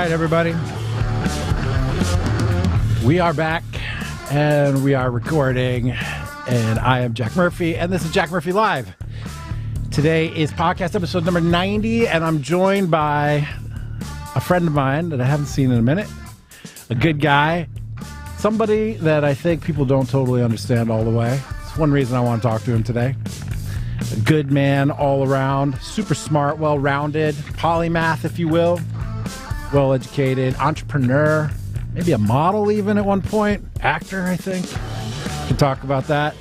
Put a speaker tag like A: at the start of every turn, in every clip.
A: right, everybody. We are back, and we are recording, and I am Jack Murphy, and this is Jack Murphy Live. Today is podcast episode number 90, and I'm joined by a friend of mine that I haven't seen in a minute, a good guy, somebody that I think people don't totally understand all the way. It's one reason I want to talk to him today. A good man all around, super smart, well-rounded, polymath, if you will, well-educated, entrepreneur, maybe a model even at one point, actor, I think. We can talk about that.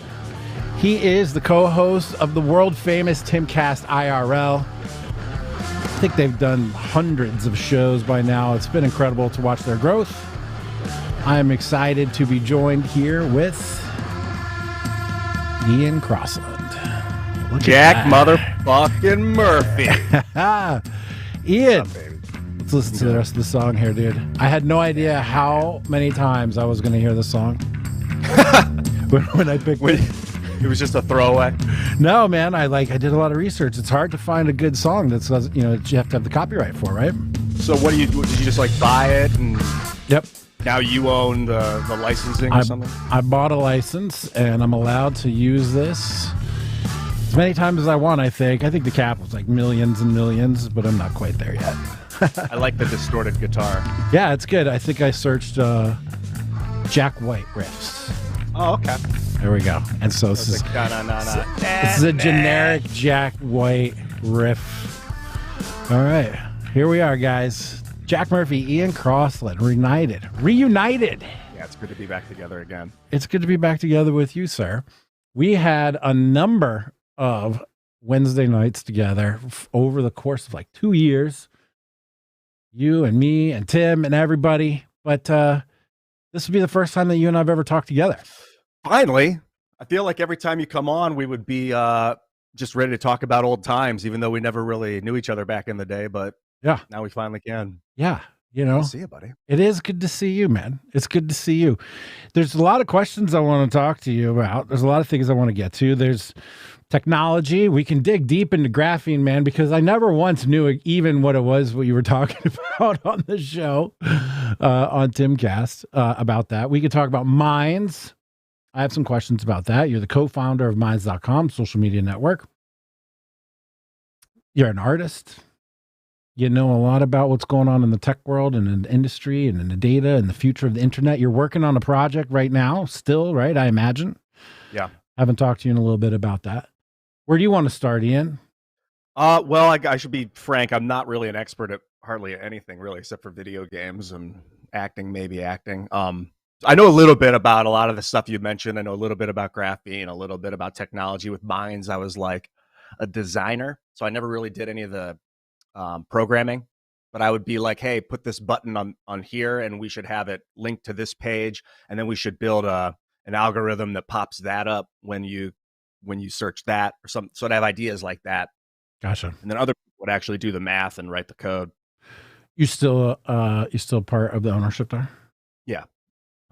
A: He is the co-host of the world-famous TIMCAST IRL. I think they've done hundreds of shows by now. It's been incredible to watch their growth. I am excited to be joined here with Ian Crossland.
B: Jack motherfucking Murphy.
A: Ian, let's listen to the rest of the song here, dude. I had no idea how many times I was going to hear the song when I picked it.
B: It was just a throwaway.
A: No, man, I did a lot of research. It's hard to find a good song that you have to have the copyright for, right?
B: So did you just buy it and
A: Yep.
B: Now you own the licensing or something?
A: I bought a license and I'm allowed to use this as many times as I want, I think. I think the cap was millions and millions, but I'm not quite there yet.
B: I like the distorted guitar.
A: Yeah, it's good. I think I searched Jack White riffs.
B: Oh, okay.
A: There we go. And so this is a generic Jack White riff. All right. Here we are, guys. Jack Murphy, Ian Crossland, Reunited.
B: Yeah, it's good to be back together again.
A: It's good to be back together with you, sir. We had a number of Wednesday nights together over the course of 2 years. You and me and Tim and everybody. But this would be the first time that you and I have ever talked together.
B: Finally. I feel like every time you come on, we would be just ready to talk about old times, even though we never really knew each other back in the day. But
A: yeah,
B: now we finally can.
A: Yeah.
B: Good to see you, buddy.
A: It is good to see you, man. It's good to see you. There's a lot of questions I want to talk to you about. There's a lot of things I want to get to. There's technology. We can dig deep into graphene, man, because I never once knew even what it was, what you were talking about on the show, on TIMCAST, about that. We could talk about Minds. I have some questions about that. You're the co-founder of Minds.com, social media network. You're an artist. You know a lot about what's going on in the tech world and in the industry and in the data and the future of the internet. You're working on a project right now still, right? I imagine.
B: Yeah.
A: I haven't talked to you in a little bit about that. Where do you want to start, Ian?
B: Well, I should be frank. I'm not really an expert at hardly anything, really, except for video games and acting, maybe acting. I know a little bit about a lot of the stuff you mentioned. I know a little bit about graphene, a little bit about technology. With Minds, I was like a designer, so I never really did any of the programming, but I would be like, hey, put this button on here and we should have it linked to this page, and then we should build an algorithm that pops that up when you search that or something. So I'd have ideas like that.
A: Gotcha. And
B: then other people would actually do the math and write the code.
A: You still part of the ownership there? Yeah.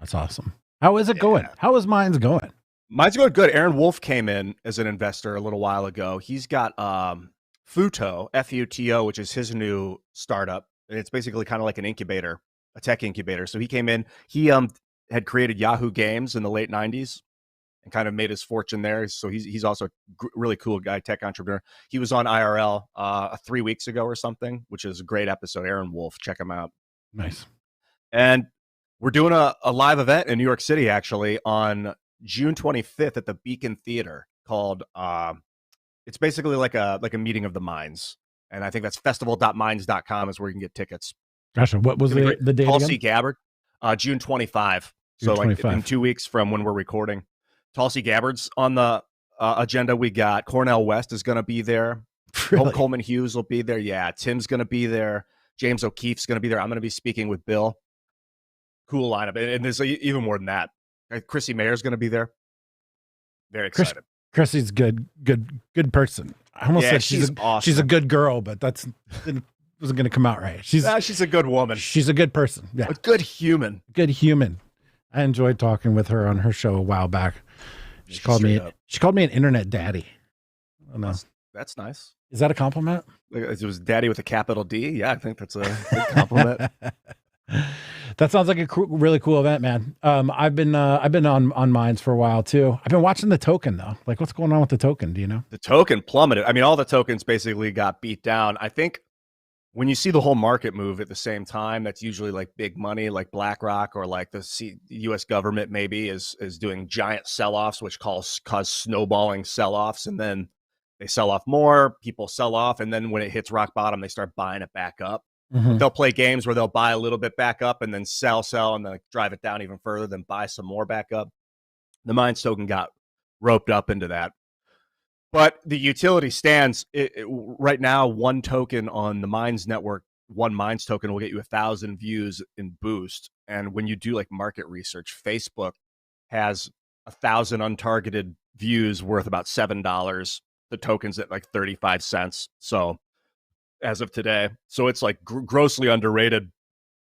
A: That's awesome. How is it going? How is Minds going?
B: Mine's going good. Aaron Wolf came in as an investor a little while ago. He's got Futo, F-U-T-O, which is his new startup. And it's basically kind of like an incubator, a tech incubator. So he came in, he had created Yahoo Games in the late 90s and kind of made his fortune there. So he's also a really cool guy, tech entrepreneur. He was on IRL 3 weeks ago or something, which is a great episode. Aaron Wolf, check him out.
A: Nice.
B: And we're doing a live event in New York City, actually, on June 25th at the Beacon Theater called... it's basically like a meeting of the minds. And I think that's festival.minds.com is where you can get tickets.
A: Gotcha. What was the date
B: Tulsi
A: again?
B: Gabbard, June 25. So 25. In 2 weeks from when we're recording. Tulsi Gabbard's on the agenda. We got Cornell West is going to be there.
A: Really?
B: Coleman Hughes will be there. Yeah, Tim's going to be there. James O'Keefe's going to be there. I'm going to be speaking with Bill. Cool lineup. And there's even more than that. Chrissy Mayer's going to be there. Very excited.
A: Chrissy's good person. I almost said she's
B: awesome.
A: She's a good girl, but that's wasn't going to come out right. She's
B: a good woman.
A: She's a good person. Yeah,
B: a good human.
A: Good human. I enjoyed talking with her on her show a while back. She called me an internet daddy. I don't know.
B: That's nice.
A: Is that a compliment?
B: It was daddy with a capital D. Yeah, I think that's a good compliment.
A: That sounds like a really cool event, man. I've been on mines for a while too. I've been watching the token though. Like, what's going on with the token? Do you know?
B: The token plummeted. I mean, all the tokens basically got beat down. I think when you see the whole market move at the same time, that's usually like big money, like BlackRock or like the U.S. government maybe is doing giant sell-offs, which cause snowballing sell-offs, and then they sell off more. People sell off, and then when it hits rock bottom, they start buying it back up.
A: Mm-hmm.
B: They'll play games where they'll buy a little bit back up and then sell, and then like drive it down even further, then buy some more back up. The Mines token got roped up into that. But the utility stands right now. One token on the Mines network, one Mines token will get you 1,000 views in boost. And when you do like market research, Facebook has 1,000 untargeted views worth about $7. The token's at like 35 cents. So as of today, so it's like grossly underrated,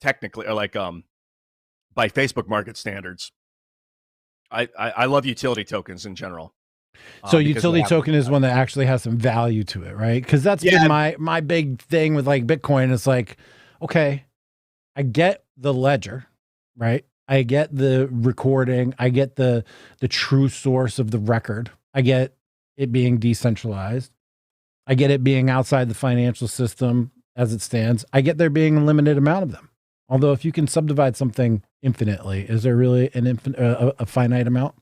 B: technically, or like by Facebook market standards. I love utility tokens in general.
A: So utility token is one that actually has some value to it, right? Because that's been my big thing with like Bitcoin. It's like, okay, I get the ledger, right? I get the recording. I get the true source of the record. I get it being decentralized. I get it being outside the financial system as it stands. I get there being a limited amount of them. Although if you can subdivide something infinitely, is there really a finite amount?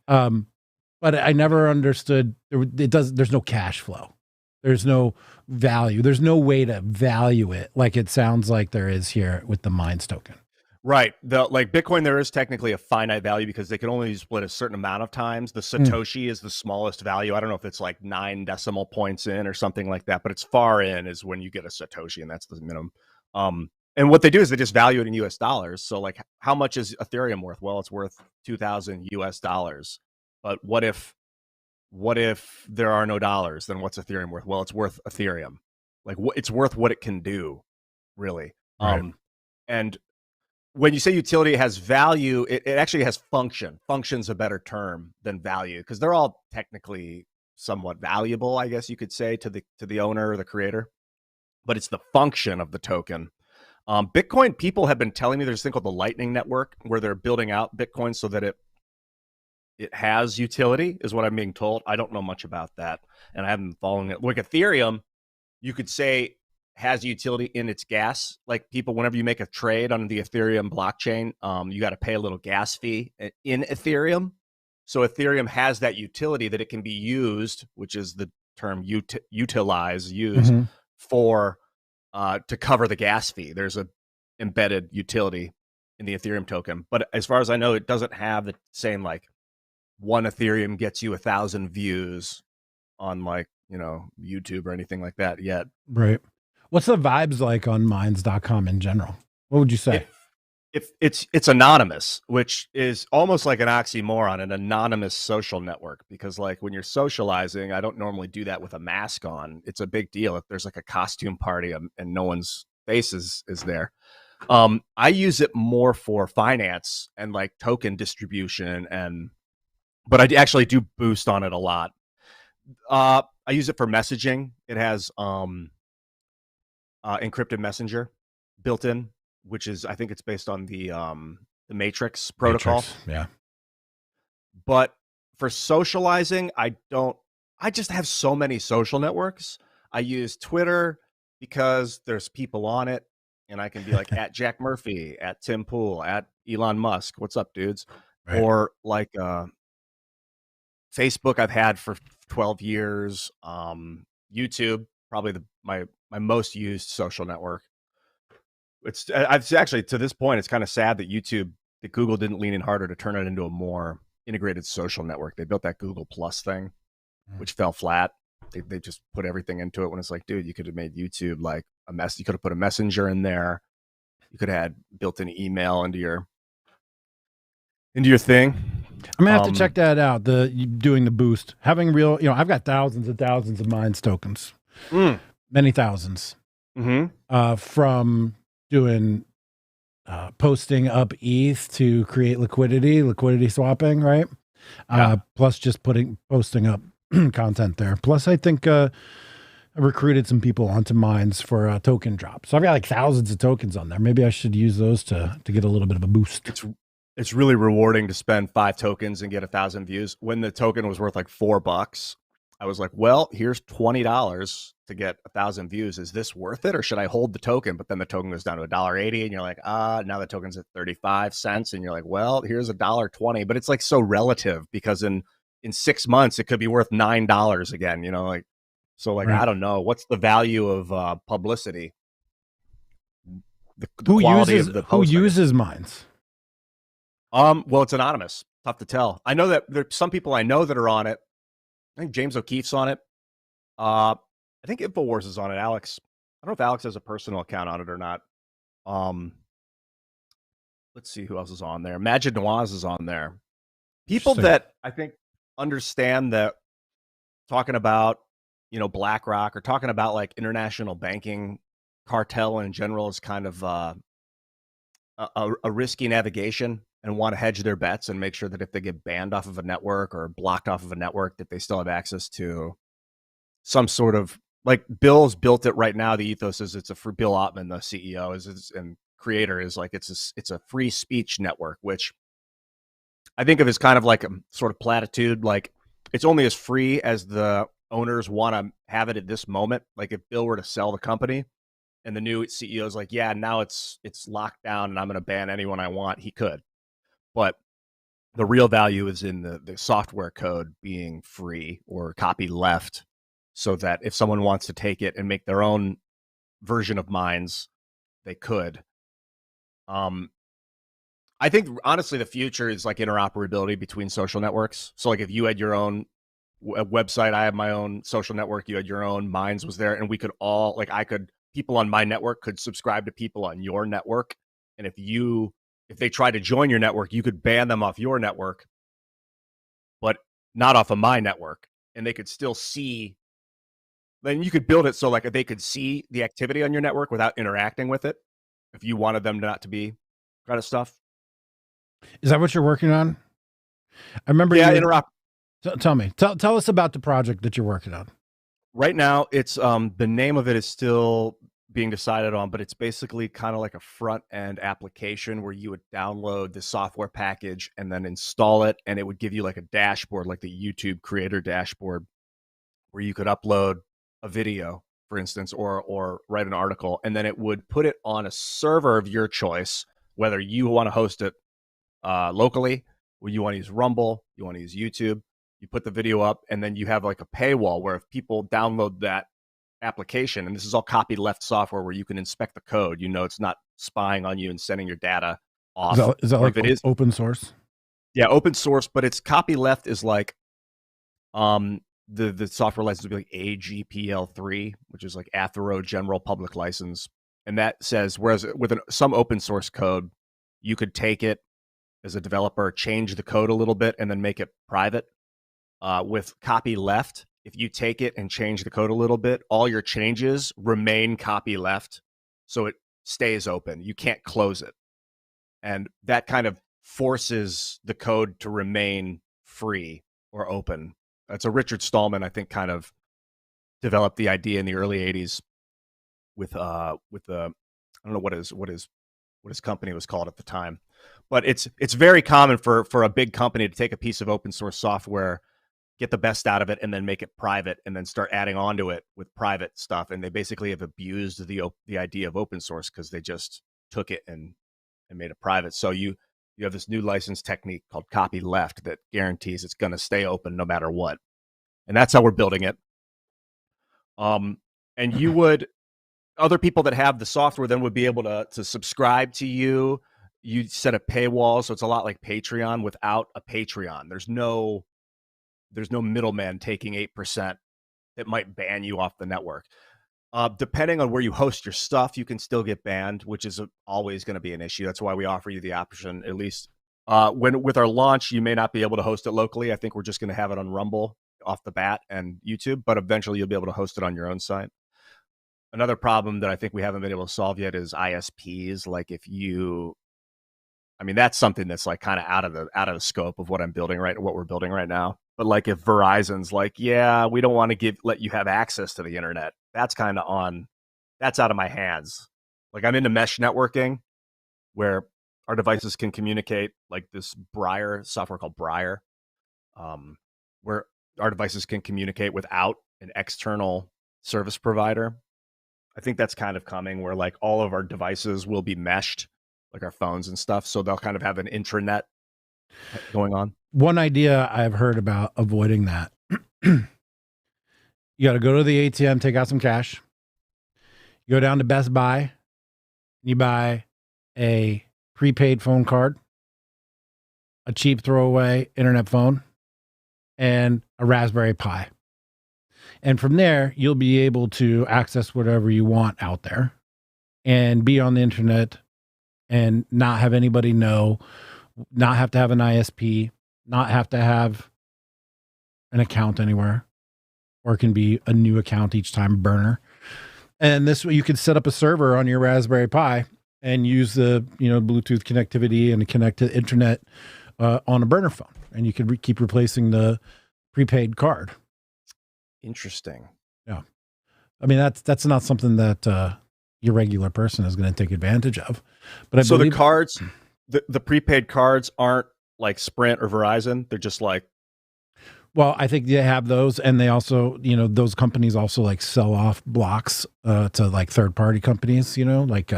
A: But I never understood there's no cash flow. There's no value. There's no way to value it like it sounds like there is here with the Mines token.
B: Right. Like Bitcoin, there is technically a finite value because they can only split a certain amount of times. The Satoshi is the smallest value. I don't know if it's like 9 decimal points in or something like that, but it's far in is when you get a Satoshi, and that's the minimum. And what they do is they just value it in US dollars. So like, how much is Ethereum worth? Well, it's worth 2,000 US dollars. But what if there are no dollars? Then what's Ethereum worth? Well, it's worth Ethereum. Like it's worth what it can do, really.
A: Right.
B: And when you say utility has value, it actually has function. Function's a better term than value because they're all technically somewhat valuable, I guess you could say, to the owner or the creator. But it's the function of the token. Bitcoin people have been telling me there's a thing called the Lightning Network where they're building out Bitcoin so that it has utility, is what I'm being told. I don't know much about that, and I haven't been following it. Like Ethereum, you could say has utility in its gas. Like people, whenever you make a trade on the Ethereum blockchain, you got to pay a little gas fee in Ethereum. So Ethereum has that utility that it can be used, which is the term utilize, for to cover the gas fee. There's a embedded utility in the Ethereum token. But as far as I know, it doesn't have the same, like, one Ethereum gets you 1,000 views on, like, YouTube or anything like that yet.
A: Right. What's the vibes like on Minds.com in general? What would you say?
B: If it's anonymous, which is almost like an oxymoron, an anonymous social network, because like when you're socializing, I don't normally do that with a mask on. It's a big deal if there's like a costume party and no one's face is there. I use it more for finance and like token distribution, but I actually do boost on it a lot. I use it for messaging. It has encrypted messenger built in, which is, I think it's based on the Matrix protocol.
A: Yeah.
B: But for socializing, I just have so many social networks. I use Twitter because there's people on it, and I can be like at Jack Murphy, at Tim Pool, at Elon Musk. What's up, dudes? Right. Or like Facebook I've had for 12 years. YouTube, probably my most used social network. It's actually, to this point, it's kind of sad that Google didn't lean in harder to turn it into a more integrated social network. They built that Google Plus thing, which fell flat. They just put everything into it when it's like, dude, you could have made YouTube like a mess. You could have put a messenger in there. You could have had built-in email into your thing.
A: I'm gonna have to check that out. Doing the boost, having real, I've got thousands and thousands of Minds tokens, many thousands, from doing posting up ETH to create liquidity swapping, right? Plus just posting up content there. Plus, I think I recruited some people onto Minds for a token drop. So I've got like thousands of tokens on there. Maybe I should use those to get a little bit of a boost.
B: It's really rewarding to spend 5 tokens and get 1,000 views. When the token was worth like $4, I was like, well, here's $20 to get 1,000 views. Is this worth it, or should I hold the token? But then the token goes down to $1.80, and you're like, now the token's at 35 cents, and you're like, well, here's $1.20. But it's like so relative, because in 6 months it could be worth $9 again. You know, like, so like,
A: Right.
B: I don't know, what's the value of publicity? The
A: Who
B: quality
A: uses
B: of the post,
A: Minds?
B: Well, it's anonymous. Tough to tell. I know that there's some people I know that are on it. I think James O'Keefe's on it. I think InfoWars is on it. Alex, I don't know if Alex has a personal account on it or not. Let's see who else is on there. Majid Nawaz is on there. People that I think understand that talking about, you know, BlackRock or talking about like international banking cartel in general is kind of a risky navigation, and want to hedge their bets and make sure that if they get banned off of a network or blocked off of a network, that they still have access to some sort of, like, Bill's built it right now. The ethos is it's a free, Bill Ottman, the CEO and creator, is like, it's a free speech network, which I think of as kind of like a sort of platitude. Like, it's only as free as the owners want to have it at this moment. Like, if Bill were to sell the company and the new CEO is like, yeah, now it's locked down and I'm going to ban anyone I want, he could. But the real value is in the software code being free or copy left, so that if someone wants to take it and make their own version of Minds, they could. I think, honestly, the future is like interoperability between social networks. So like, if you had your own website, I have my own social network, you had your own, Minds was there, and we could all, like, people on my network could subscribe to people on your network. And if they tried to join your network, you could ban them off your network, but not off of my network. And they could still see, then you could build it so like they could see the activity on your network without interacting with it, if you wanted them not to be, kind of stuff.
A: Is that what you're working on? I remember.
B: Yeah,
A: Tell me. Tell us about the project that you're working on.
B: Right now, it's the name of it is still being decided on, but it's basically kind of like a front end application where you would download the software package and then install it, and it would give you like a dashboard, like the YouTube creator dashboard, where you could upload a video, for instance, or write an article, and then it would put it on a server of your choice, whether you want to host it locally, or you want to use Rumble, you want to use YouTube. You put the video up, and then you have like a paywall where if people download that application, and this is all copyleft software where you can inspect the code, you know, it's not spying on you and sending your data off.
A: Is that like open source?
B: Yeah, open source, but it's copyleft is like the software license would be like AGPL3, which is like Furrowed General Public License, and that says, whereas with some open source code, you could take it as a developer, change the code a little bit, and then make it private. With copyleft, if you take it and change the code a little bit, all your changes remain copyleft, so it stays open. You can't close it. And that kind of forces the code to remain free or open. That's a Richard Stallman, I think, kind of developed the idea in the early 80s with the, I don't know what his company was called at the time. But it's very common for a big company to take a piece of open source software, get the best out of it, and then make it private, and then start adding onto it with private stuff. And they basically have abused the idea of open source, because they just took it and made it private. So you have this new license technique called copyleft that guarantees it's going to stay open no matter what. And that's how we're building it. And other people that have the software then would be able to subscribe to you. You set a paywall, so it's a lot like Patreon without a Patreon. There's no middleman taking 8% that might ban you off the network. Depending on where you host your stuff, you can still get banned, which is always going to be an issue. That's why we offer you the option, at least with our launch. You may not be able to host it locally. I think we're just going to have it on Rumble off the bat and YouTube, but eventually you'll be able to host it on your own site. Another problem that I think we haven't been able to solve yet is ISPs. Like, that's something that's like kind of out of the scope of what we're building right now. But like if Verizon's like, yeah, we don't want to let you have access to the internet, that's kind of that's out of my hands. Like I'm into mesh networking where our devices can communicate, like this Briar software called Briar, where our devices can communicate without an external service provider. I think that's kind of coming where like all of our devices will be meshed, like our phones and stuff. So they'll kind of have an intranet going on.
A: One idea I've heard about avoiding that. You got to go to the ATM, take out some cash. You go down to Best Buy. You buy a prepaid phone card, a cheap throwaway internet phone, and a Raspberry Pi. And from there, you'll be able to access whatever you want out there and be on the internet and not have anybody know, not have to have an ISP, not have to have an account anywhere, or it can be a new account each time, burner. And this way you could set up a server on your Raspberry Pi and use the, Bluetooth connectivity and connect to the internet on a burner phone. And you could keep replacing the prepaid card.
B: Interesting.
A: Yeah. I mean, that's not something that your regular person is going to take advantage of. But
B: so the cards, the prepaid cards aren't like Sprint or Verizon. They're just like,
A: well, I think they have those, and they also, those companies also like sell off blocks to like third party companies, like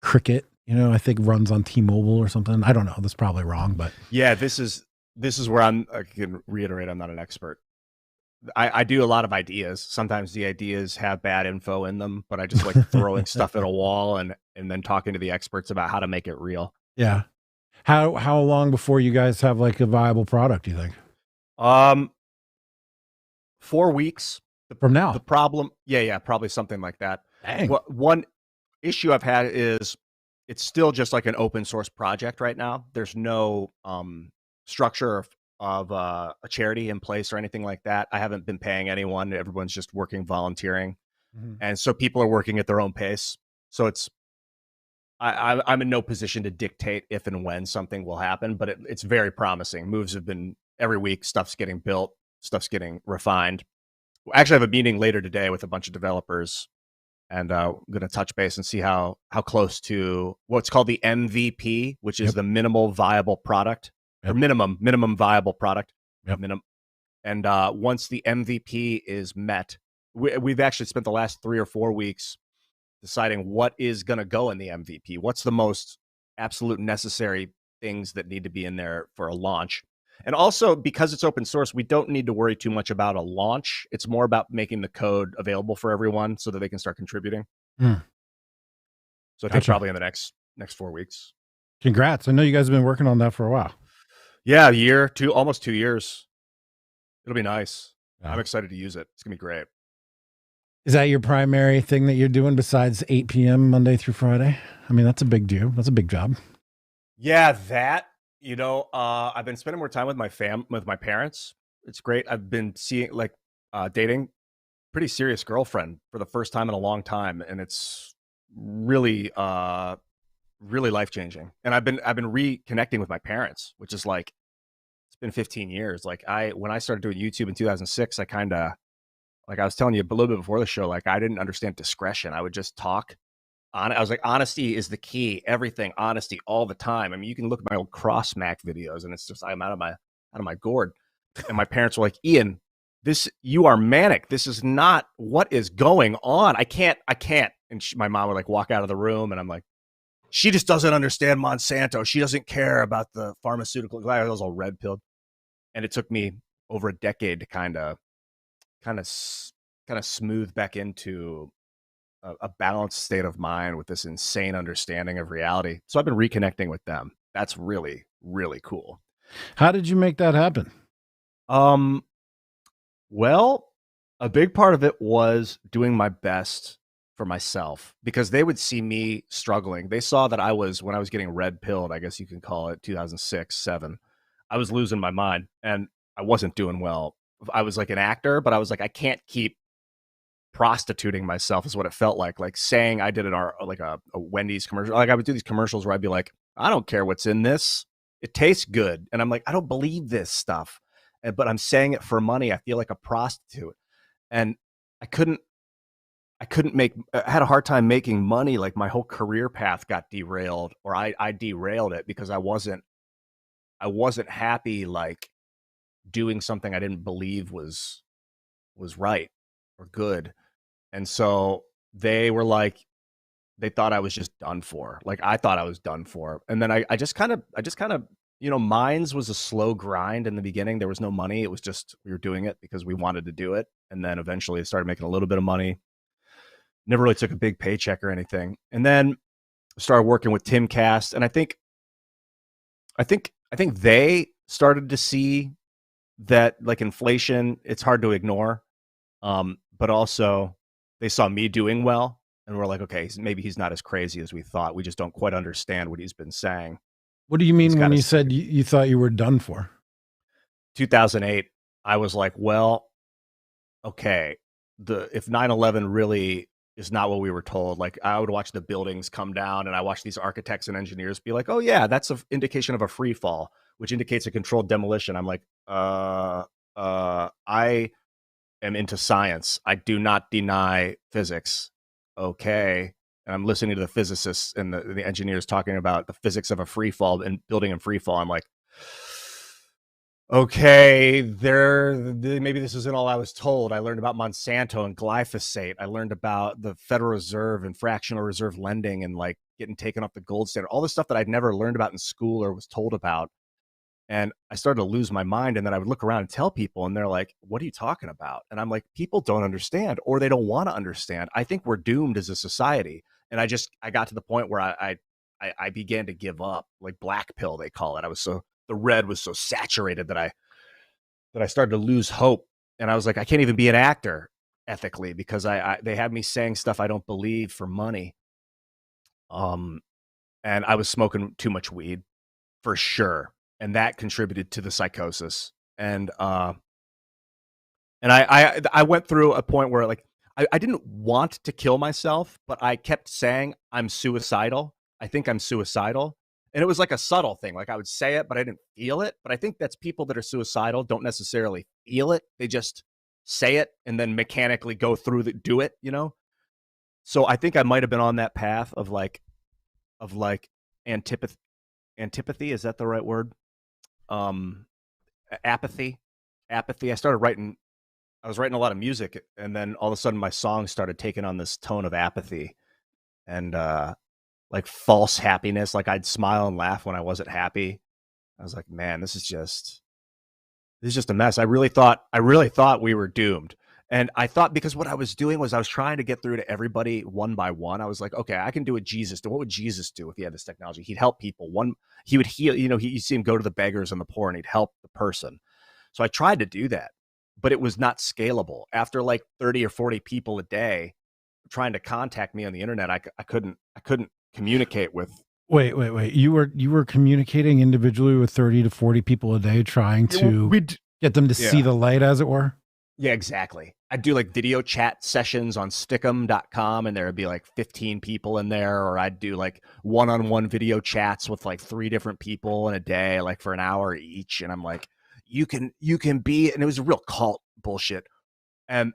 A: Cricket, I think runs on T-Mobile or something. I don't know. That's probably wrong, but
B: yeah, this is where I can reiterate, I'm not an expert. I do a lot of ideas. Sometimes the ideas have bad info in them, but I just like throwing stuff at a wall and then talking to the experts about how to make it real.
A: Yeah. How long before you guys have like a viable product, do you think?
B: 4 weeks
A: from now.
B: The problem, yeah, probably something like that.
A: Dang.
B: One issue I've had is it's still just like an open source project right now. There's no structure of a charity in place or anything like that. I haven't been paying anyone. Everyone's just working, volunteering. Mm-hmm. And so people are working at their own pace. So I'm in no position to dictate if and when something will happen, but it's very promising. Moves have been every week. Stuff's getting built. Stuff's getting refined. I actually have a meeting later today with a bunch of developers, and I'm going to touch base and see how close to what's called the MVP, which is the minimal viable product. Or minimum viable product. And once the MVP is met, we've actually spent the last 3 or 4 weeks deciding what is going to go in the MVP. What's the most absolute necessary things that need to be in there for a launch. And also, because it's open source, we don't need to worry too much about a launch. It's more about making the code available for everyone so that they can start contributing. So I think probably in the next 4 weeks.
A: Congrats. I know you guys have been working on that for a while.
B: Yeah, a year, almost 2 years. It'll be nice. Yeah. I'm excited to use it. It's going to be great.
A: Is that your primary thing that you're doing besides 8 p.m. Monday through Friday? I mean, that's a big deal. That's a big job.
B: Yeah, that, I've been spending more time with my parents. It's great. I've been dating pretty serious girlfriend for the first time in a long time. And it's really, really life-changing. And I've been reconnecting with my parents, which is like, it's been 15 years. Like when I started doing YouTube in 2006, I kind of, like I was telling you a little bit before the show, like I didn't understand discretion. I would just talk on it. I was like, honesty is the key. Everything, honesty all the time. I mean, you can look at my old Crossmack videos and it's just, I'm out of my gourd. And my parents were like, Ian, you are manic. This is not what is going on. I can't. And my mom would like walk out of the room and I'm like, she just doesn't understand Monsanto. She doesn't care about the pharmaceutical. I was all red pilled. And it took me over a decade to kind of smooth back into a balanced state of mind with this insane understanding of reality. So I've been reconnecting with them. That's really, really cool.
A: How did you make that happen?
B: Well, a big part of it was doing my best for myself because they would see me struggling. They saw that when I was getting red pilled, I guess you can call it 2006, 2007, I was losing my mind and I wasn't doing well. I was like an actor, but I was like, I can't keep prostituting myself is what it felt like saying I did like a Wendy's commercial. Like I would do these commercials where I'd be like, I don't care what's in this. It tastes good. And I'm like, I don't believe this stuff. but I'm saying it for money. I feel like a prostitute. And I had a hard time making money. Like my whole career path got derailed, or I derailed it because I wasn't happy, like doing something I didn't believe was right or good. And so they were like, they thought I was just done for. Like I thought I was done for. And then I just kind of, Mines was a slow grind in the beginning. There was no money. It was just, we were doing it because we wanted to do it. And then eventually I started making a little bit of money. Never really took a big paycheck or anything. And then started working with TIMCAST. And I think they started to see that, like, inflation, it's hard to ignore. But also they saw me doing well and we're like, okay, maybe he's not as crazy as we thought. We just don't quite understand what he's been saying.
A: What do you mean when you said you thought you were done for?
B: 2008, I was like, well, okay, if 9/11 really is not what we were told, like I would watch the buildings come down and I watched these architects and engineers be like, oh yeah, that's an indication of a free fall, which indicates a controlled demolition. I'm like, I am into science. I do not deny physics. Okay. And I'm listening to the physicists and the engineers talking about the physics of a free fall and building in free fall. I'm like, okay, maybe this isn't all I was told. I learned about Monsanto and glyphosate. I learned about the Federal Reserve and fractional reserve lending and like getting taken off the gold standard, all the stuff that I'd never learned about in school or was told about. And I started to lose my mind. And then I would look around and tell people, and they're like, what are you talking about? And I'm like, people don't understand, or they don't want to understand. I think we're doomed as a society. And I got to the point where I began to give up, like black pill, they call it. The red was so saturated that I started to lose hope. And I was like, I can't even be an actor ethically because they had me saying stuff I don't believe for money. And I was smoking too much weed for sure. And that contributed to the psychosis. And I went through a point where like, I didn't want to kill myself, but I kept saying I'm suicidal. I think I'm suicidal. And it was like a subtle thing. Like I would say it, but I didn't feel it. But I think that's people that are suicidal don't necessarily feel it. They just say it and then mechanically go through do it, you know? So I think I might have been on that path of antipathy. Antipathy, is that the right word? Apathy. I was writing a lot of music, and then all of a sudden my songs started taking on this tone of apathy and like false happiness. Like I'd smile and laugh when I wasn't happy. I was like, man, this is just a mess. I really thought we were doomed. And I thought, because what I was doing was I was trying to get through to everybody one by one. I was like, okay, I can do what Jesus did. What would Jesus do if he had this technology? He'd help people. He would heal, you see him go to the beggars and the poor and he'd help the person. So I tried to do that, but it was not scalable. After like 30 or 40 people a day trying to contact me on the internet, I couldn't communicate with.
A: Wait. You were communicating individually with 30 to 40 people a day, trying to get them to see the light, as it were?
B: Yeah, exactly. I'd do like video chat sessions on stickem.com and there would be like 15 people in there, or I'd do like one-on-one video chats with like 3 different people in a day, like for an hour each. And I'm like, you can be, and it was a real cult bullshit. And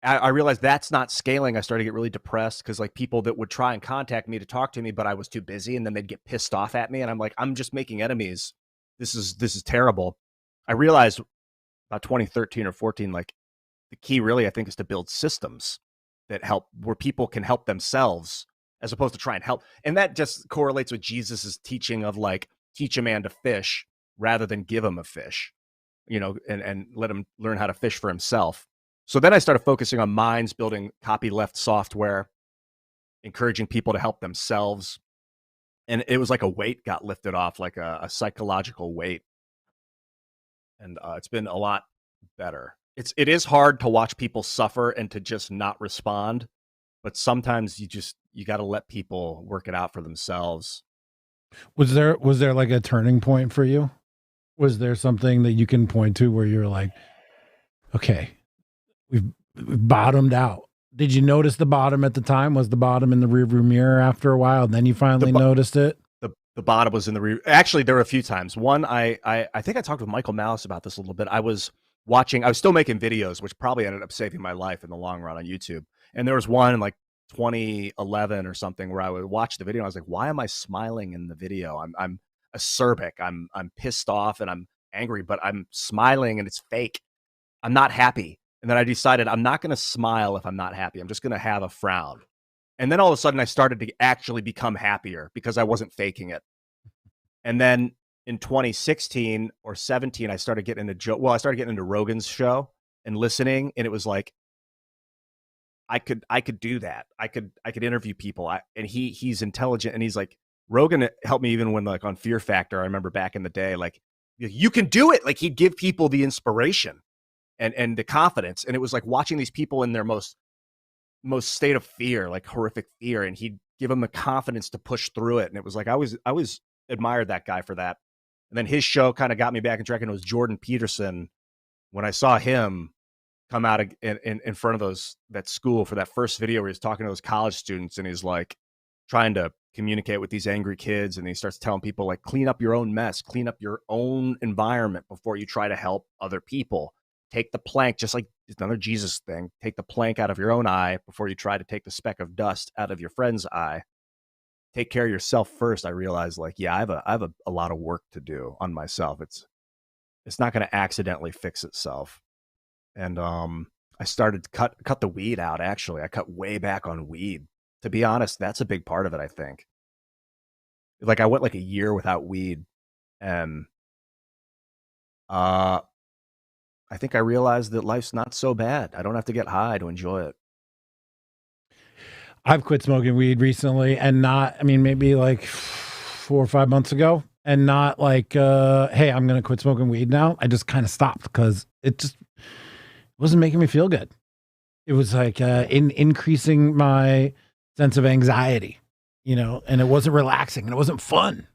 B: I realized that's not scaling. I started to get really depressed because like people that would try and contact me to talk to me, but I was too busy, and then they'd get pissed off at me. And I'm like, I'm just making enemies. This is terrible. I realized about 2013 or 14, like the key really, I think, is to build systems that help, where people can help themselves as opposed to try and help. And that just correlates with Jesus's teaching of like, teach a man to fish rather than give him a fish, and let him learn how to fish for himself. So then I started focusing on minds, building copyleft software, encouraging people to help themselves. And it was like a weight got lifted off, like a psychological weight. And it's been a lot better. It is hard to watch people suffer and to just not respond, but sometimes you got to let people work it out for themselves.
A: Was there like a turning point for you? Was there something that you can point to where you're like, okay, we've bottomed out? Did you notice the bottom at the time? Was the bottom in the rearview mirror after a while, and then you finally noticed it?
B: The the bottom was in the actually there were a few times. One, I think I talked with Michael Malice about this a little bit. I was still making videos, which probably ended up saving my life in the long run on YouTube. And there was one in like 2011 or something where I would watch the video and I was like, why am I smiling in the video? I'm acerbic. I'm pissed off and I'm angry, but I'm smiling and it's fake. I'm not happy. And then I decided I'm not going to smile if I'm not happy. I'm just going to have a frown. And then all of a sudden I started to actually become happier because I wasn't faking it. And then in 2016 or 17, I started getting into Rogan's show and listening. And it was like, I could do that. I could interview people. And he's intelligent. And he's like, Rogan helped me even when like on Fear Factor. I remember back in the day, like, you can do it. Like he'd give people the inspiration and the confidence. And it was like watching these people in their most state of fear, like horrific fear. And he'd give them the confidence to push through it. And it was like, I always admired that guy for that. And then his show kind of got me back in track. And it was Jordan Peterson. When I saw him come out in front of that school for that first video where he's talking to those college students and he's like trying to communicate with these angry kids. And he starts telling people like, clean up your own mess, clean up your own environment before you try to help other people. Take the plank, just like another Jesus thing. Take the plank out of your own eye before you try to take the speck of dust out of your friend's eye. Take care of yourself first. I realized like, yeah, I have a lot of work to do on myself. It's not going to accidentally fix itself. And I started to cut the weed out. Actually, I cut way back on weed. To be honest, that's a big part of it. I think. Like I went like a year without weed, and I think I realized that life's not so bad. I don't have to get high to enjoy it.
A: I've quit smoking weed recently and maybe like 4 or 5 months ago, and not like, hey, I'm going to quit smoking weed now. I just kind of stopped because it just wasn't making me feel good. It was like increasing my sense of anxiety, and it wasn't relaxing and it wasn't fun.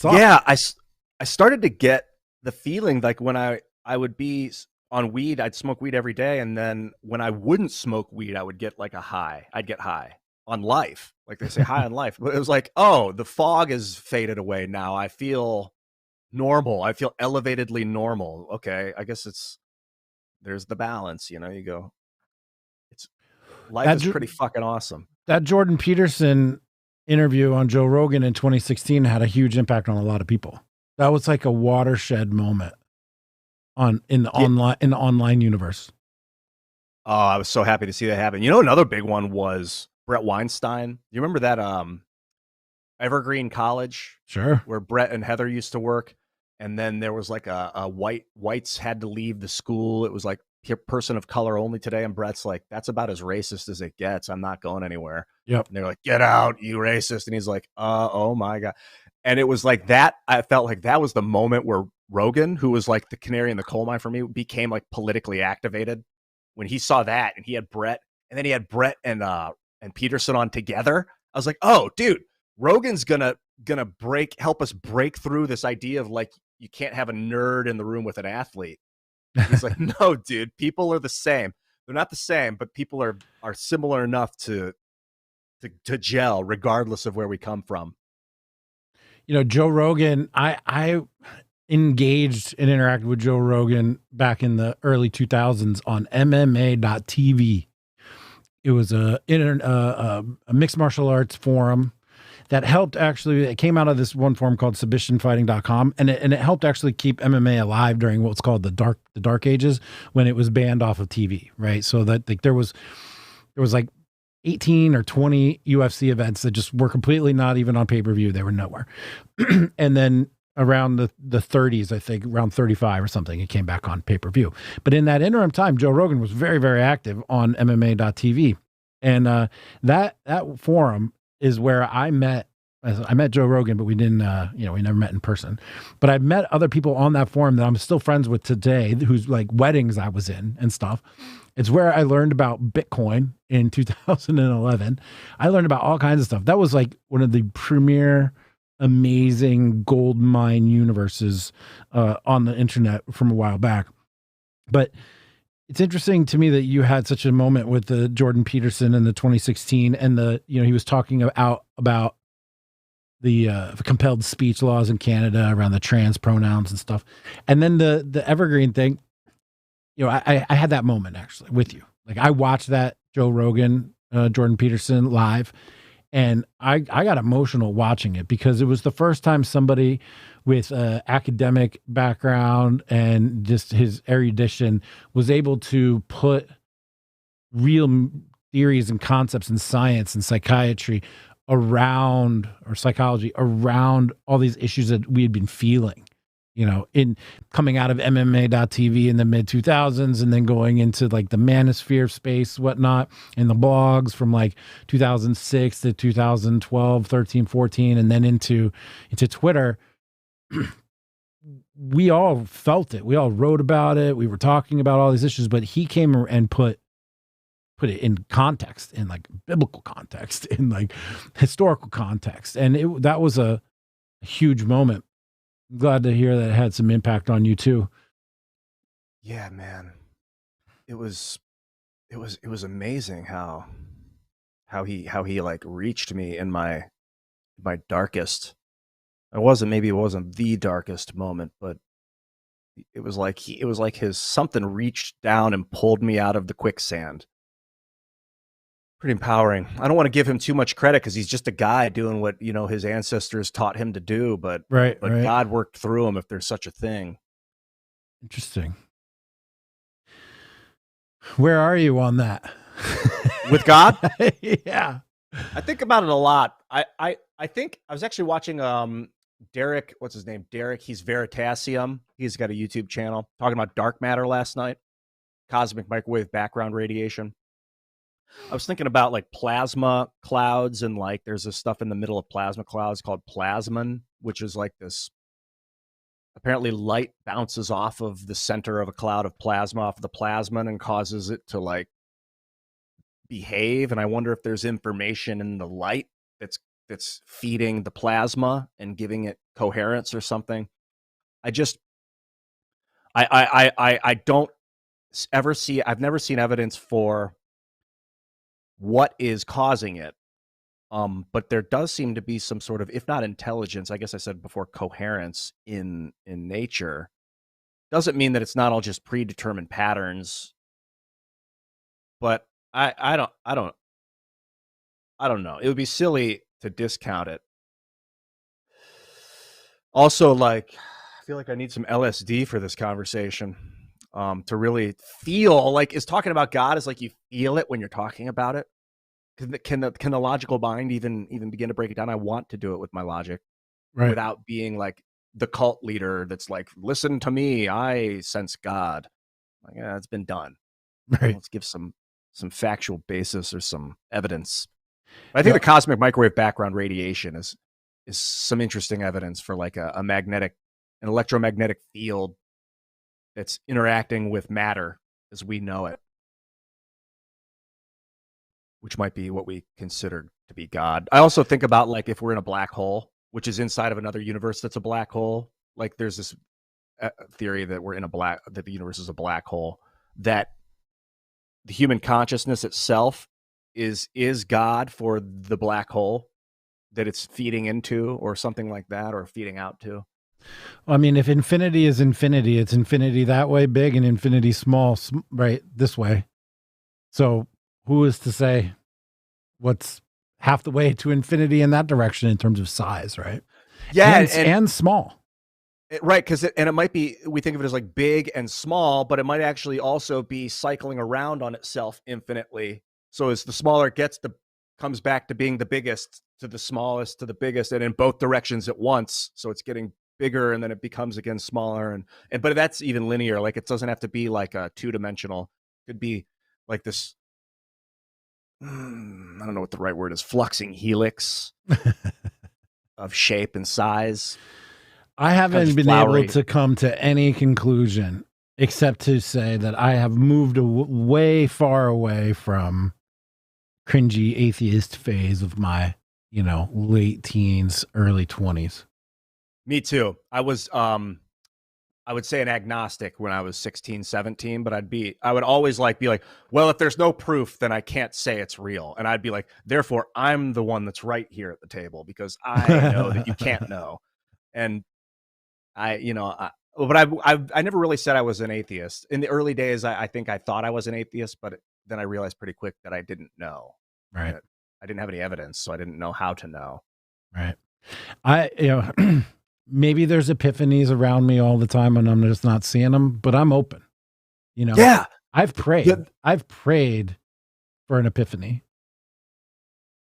B: Yeah, I started to get the feeling like when I would be on weed, I'd smoke weed every day. And then when I wouldn't smoke weed, I would get like a high. I'd get high on life. Like they say, high on life. But it was like, oh, the fog has faded away now. I feel normal. I feel elevatedly normal. Okay. I guess there's the balance, you go. Life is pretty fucking awesome.
A: That Jordan Peterson interview on Joe Rogan in 2016 had a huge impact on a lot of people. That was like a watershed moment in the online universe.
B: Oh, I was so happy to see that happen. Another big one was Brett Weinstein. You remember that Evergreen College?
A: Sure.
B: Where Brett and Heather used to work. And then there was like a whites had to leave the school. It was like person of color only today. And Brett's like, that's about as racist as it gets. I'm not going anywhere.
A: Yep.
B: And they're like, get out, you racist. And he's like, oh my God. And it was like that. I felt like that was the moment where Rogan, who was like the canary in the coal mine for me, became like politically activated when he saw that. And he had Brett, and then he had Brett and Peterson on together. I was like, oh, dude, Rogan's gonna help us break through this idea of like, you can't have a nerd in the room with an athlete. He's like, no, dude, people are the same. They're not the same, but people are similar enough to gel regardless of where we come from.
A: Joe Rogan, I engaged and interacted with Joe Rogan back in the early 2000s on MMA.tv. It was a mixed martial arts forum that helped it came out of this one forum called submissionfighting.com. And it helped actually keep MMA alive during what's called the dark ages, when it was banned off of TV. Right. So that like, there was like 18 or 20 UFC events that just were completely not even on pay-per-view. They were nowhere. And then around the 30s, I think around 35 or something, it came back on pay-per-view. But in that interim time, Joe Rogan was very, very active on MMA.tv. And that forum is where I met Joe Rogan, but we didn't, we never met in person. But I met other people on that forum that I'm still friends with today, whose like weddings I was in and stuff. It's where I learned about Bitcoin in 2011. I learned about all kinds of stuff. That was like one of the premier, amazing gold mine universes on the internet from a while back. But it's interesting to me that you had such a moment with the Jordan Peterson in the 2016 and he was talking about compelled speech laws in Canada around the trans pronouns and stuff. And then the evergreen thing, you know, I had that moment actually with you. Like I watched that Joe Rogan, Jordan Peterson live, and I got emotional watching it because it was the first time somebody with academic background and just his erudition was able to put real theories and concepts in science and psychiatry around, or psychology around, all these issues that we had been feeling, you know, in coming out of MMA.tv in the mid 2000s and then going into like the manosphere space, whatnot, and the blogs from like 2006 to 2012, 13, 14, and then into Twitter. We all felt it. We all wrote about it. We were talking about all these issues, but he came and put it in context, in like biblical context, in like historical context. And that was a huge moment. I'm glad to hear that it had some impact on you too.
B: Yeah, man. It was amazing how he like reached me in my darkest. It wasn't the darkest moment, but it was like his something reached down and pulled me out of the quicksand. Pretty empowering. I don't want to give him too much credit because he's just a guy doing what, you know, his ancestors taught him to do, but
A: right.
B: God worked through him, if there's such a thing.
A: Interesting. Where are you on that?
B: With God?
A: Yeah.
B: I think about it a lot. I think I was actually watching Derek, what's his name? Derek, he's Veritasium. He's got a YouTube channel talking about dark matter last night, cosmic microwave background radiation. I was thinking about like plasma clouds, and like there's this stuff in the middle of plasma clouds called plasmon, which is like this, apparently light bounces off of the center of a cloud of plasma, off of the plasmon, and causes it to like behave. And I wonder if there's information in the light that's feeding the plasma and giving it coherence or something. I don't ever see, I've never seen evidence for what is causing it. But there does seem to be some sort of, if not intelligence, I guess I said before, coherence in nature. Doesn't mean that it's not all just predetermined patterns, but I don't know. It would be silly to discount it. Also, like, I feel like I need some LSD for this conversation, to really feel like, is talking about God is like you feel it when you're talking about it. Can the logical mind even begin to break it down? I want to do it with my logic, right, without being like the cult leader that's like, listen to me, I sense God. Like, yeah, it's been done. Right. Let's give some factual basis or some evidence. But I think the cosmic microwave background radiation is some interesting evidence for like an electromagnetic field that's interacting with matter as we know it, which might be what we consider to be God. I also think about like if we're in a black hole, which is inside of another universe that's a black hole. Like there's this theory that that the universe is a black hole, that the human consciousness itself is God for the black hole that it's feeding into, or something like that, or feeding out to.
A: I mean, if infinity is infinity, it's infinity that way big and infinity small, right, this way. So who is to say what's half the way to infinity in that direction in terms of size, right?
B: Yeah,
A: and small.
B: Right, because it might be, we think of it as like big and small, but it might actually also be cycling around on itself infinitely. So as the smaller it gets, comes back to being the biggest, to the smallest, to the biggest, and in both directions at once. So it's getting bigger, and then it becomes again smaller, and but that's even linear. Like it doesn't have to be like a two-dimensional. It could be like this, I don't know what the right word is, fluxing helix of shape and size.
A: I haven't been able to come to any conclusion except to say that I have moved way far away from cringy atheist phase of my, late teens, early 20s.
B: Me too. I was I would say an agnostic when I was 16, 17, but I would always be like, well, if there's no proof, then I can't say it's real. And I'd be like, therefore, I'm the one that's right here at the table because I know that you can't know. And but I never really said I was an atheist. In the early days, I think I thought I was an atheist, but then I realized pretty quick that I didn't know.
A: Right.
B: I didn't have any evidence, so I didn't know how to know.
A: Right. Maybe there's epiphanies around me all the time and I'm just not seeing them, but I'm open.
B: Yeah.
A: I've prayed.
B: Yeah.
A: I've prayed for an epiphany.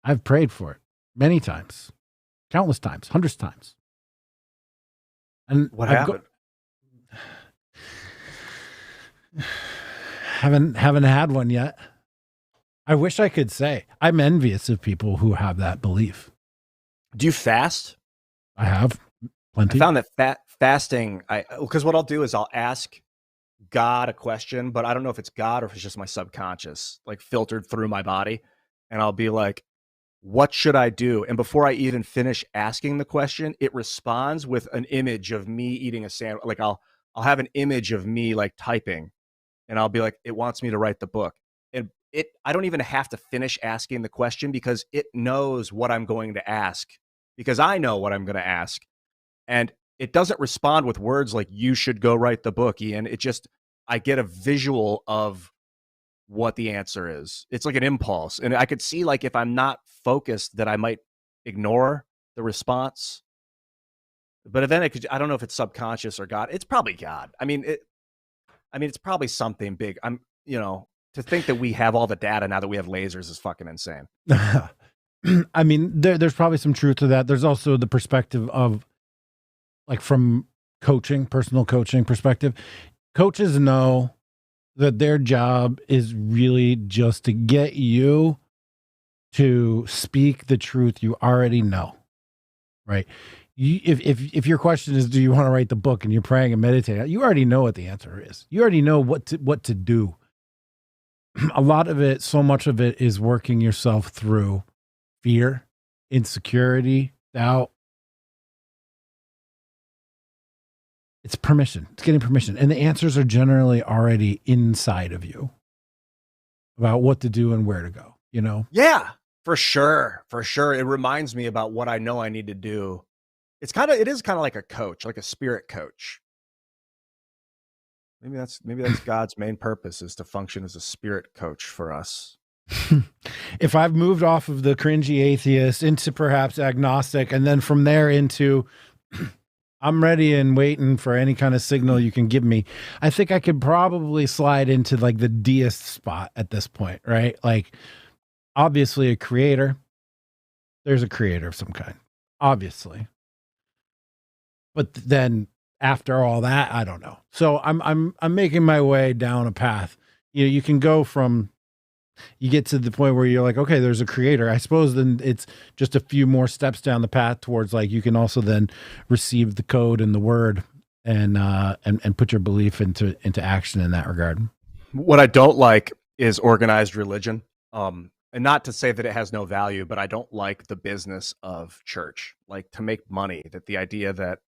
A: I've prayed for it many times, countless times, hundreds of times. And
B: what happened?
A: Haven't had one yet. I wish I could say. I'm envious of people who have that belief.
B: Do you fast?
A: I have plenty.
B: I found that fasting, because what I'll do is I'll ask God a question, but I don't know if it's God or if it's just my subconscious, filtered through my body. And I'll be like, what should I do? And before I even finish asking the question, it responds with an image of me eating a sandwich. I'll have an image of me typing, and I'll be like, it wants me to write the book. And I don't even have to finish asking the question because it knows what I'm going to ask because I know what I'm going to ask. And it doesn't respond with words like, you should go write the book, Ian. I get a visual of what the answer is. It's like an impulse. And I could see if I'm not focused that I might ignore the response. But then I don't know if it's subconscious or God. It's probably God. I mean, it's probably something big. To think that we have all the data now that we have lasers is fucking insane.
A: I mean, there's probably some truth to that. There's also the perspective of from coaching, personal coaching perspective. Coaches know that their job is really just to get you to speak the truth you already know, right? If your question is, do you want to write the book, and you're praying and meditating, you already know what the answer is. You already know what to do. A lot of it, so much of it is working yourself through fear, insecurity, doubt. It's permission. It's getting permission. And the answers are generally already inside of you about what to do and where to go,
B: Yeah, for sure. For sure. It reminds me about what I know I need to do. It is kind of like a coach, like a spirit coach. Maybe that's God's main purpose, is to function as a spirit coach for us.
A: If I've moved off of the cringy atheist into perhaps agnostic, and then from there into I'm ready and waiting for any kind of signal you can give me, I think I could probably slide into the deist spot at this point, right? Obviously a creator. There's a creator of some kind, obviously. But then after all that, I don't know. So I'm making my way down a path. You can go from, you get to the point where you're like, okay, there's a creator. I suppose then it's just a few more steps down the path towards you can also then receive the code and the word and put your belief into action in that regard.
B: What I don't like is organized religion. And not to say that it has no value, but I don't like the business of church, to make money. That the idea that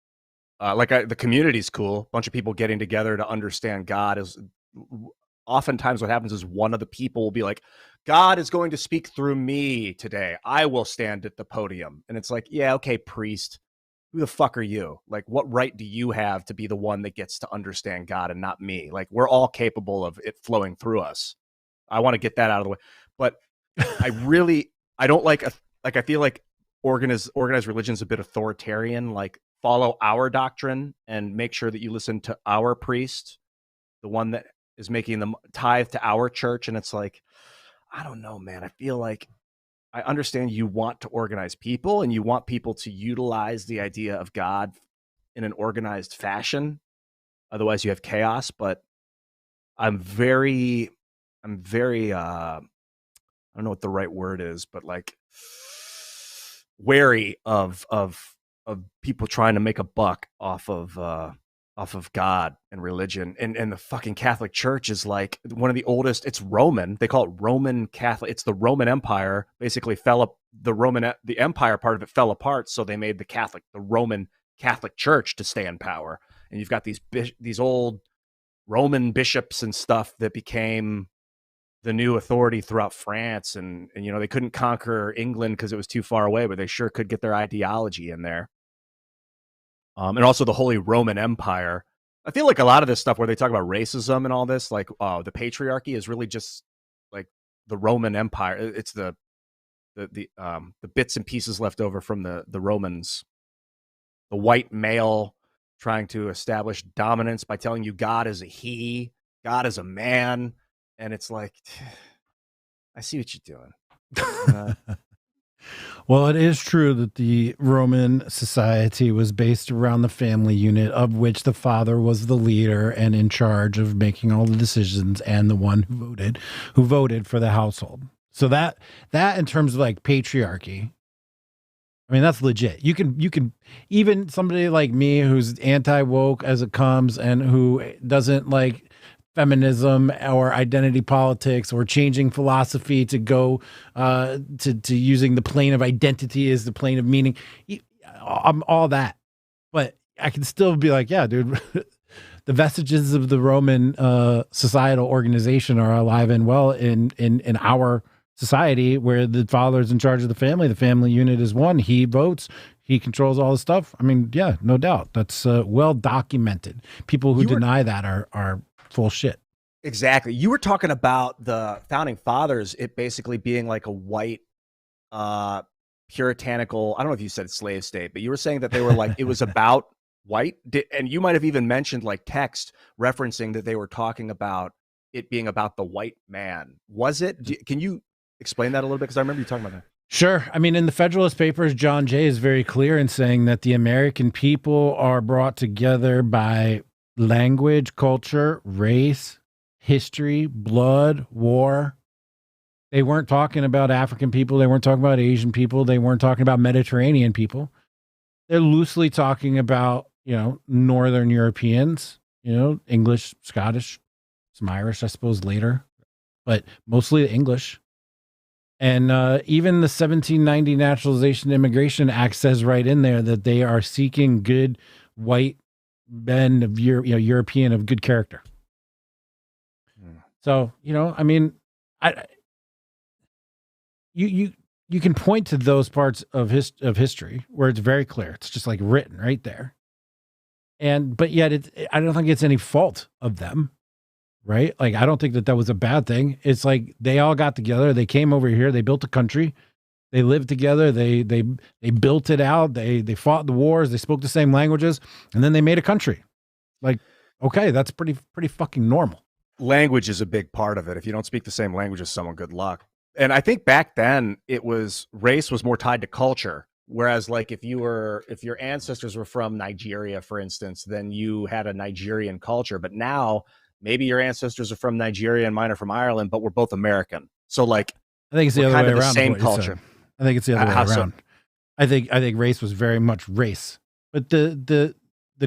B: the community's cool. A bunch of people getting together to understand God is oftentimes what happens is one of the people will be like, God is going to speak through me today. I will stand at the podium. And it's yeah, okay, priest, who the fuck are you? What right do you have to be the one that gets to understand God and not me? We're all capable of it flowing through us. I want to get that out of the way. But I don't I feel like organized religion is a bit authoritarian. Follow our doctrine and make sure that you listen to our priest, the one that is making the tithe to our church. And it's I don't know, man. I feel I understand you want to organize people and you want people to utilize the idea of God in an organized fashion. Otherwise you have chaos. But I'm very, I don't know what the right word is, but wary of people trying to make a buck off of God and religion. And the fucking Catholic Church is one of the oldest. It's Roman. They call it Roman Catholic. It's the Roman Empire. Basically the empire part of it fell apart. So they made the Roman Catholic Church to stay in power. and you've got these old Roman bishops and stuff that became the new authority throughout France, and they couldn't conquer England because it was too far away, but they sure could get their ideology in there. And also the Holy Roman Empire. I feel like a lot of this stuff where they talk about racism and all this, like the patriarchy, is really just like the Roman Empire. It's the bits and pieces left over from the Romans, the white male trying to establish dominance by telling you God is a he, God is a man. And it's like, I see what you're doing.
A: Well, it is true that the Roman society was based around the family unit, of which the father was the leader and in charge of making all the decisions, and the one who voted for the household. So that in terms of like patriarchy, I mean, that's legit. You can even somebody like me who's anti-woke as it comes and who doesn't like feminism or identity politics or changing philosophy to go to using the plane of identity as the plane of meaning. I'm all that, but I can still be like, yeah, dude, the vestiges of the Roman societal organization are alive and well in our society, where the father's in charge of the family unit is one, he votes, he controls all the stuff. I mean, yeah, no doubt. That's well documented. People who deny that are full shit.
B: Exactly. You were talking about the founding fathers, it basically being like a white, puritanical, I don't know if you said slave state, but you were saying that they were like, it was about white. And you might have even mentioned like text referencing that they were talking about it being about the white man. Was it? Can you explain that a little bit? Because I remember you talking about that.
A: Sure. I mean, in the Federalist Papers, John Jay is very clear in saying that the American people are brought together by language, culture, race, history, blood, war. They weren't talking about African people. They weren't talking about Asian people. They weren't talking about Mediterranean people. They're loosely talking about, Northern Europeans, English, Scottish, some Irish, I suppose, later, but mostly the English. And even the 1790 Naturalization and Immigration Act says right in there that they are seeking good white men of European of good character. So, I mean, you can point to those parts of history where it's very clear. It's just like written right there. But yet I don't think it's any fault of them, right? Like, I don't think that was a bad thing. It's like they all got together. They came over here. They built a country. They lived together. They built it out. They fought the wars. They spoke the same languages, and then they made a country. Like, okay, that's pretty fucking normal.
B: Language is a big part of it. If you don't speak the same language as someone, good luck. And I think back then race was more tied to culture. Whereas like if your ancestors were from Nigeria, for instance, then you had a Nigerian culture. But now maybe your ancestors are from Nigeria and mine are from Ireland, but we're both American. So like,
A: I think it's the other way around.
B: Same culture.
A: I think it's the other way around. So? I think race was very much race, but the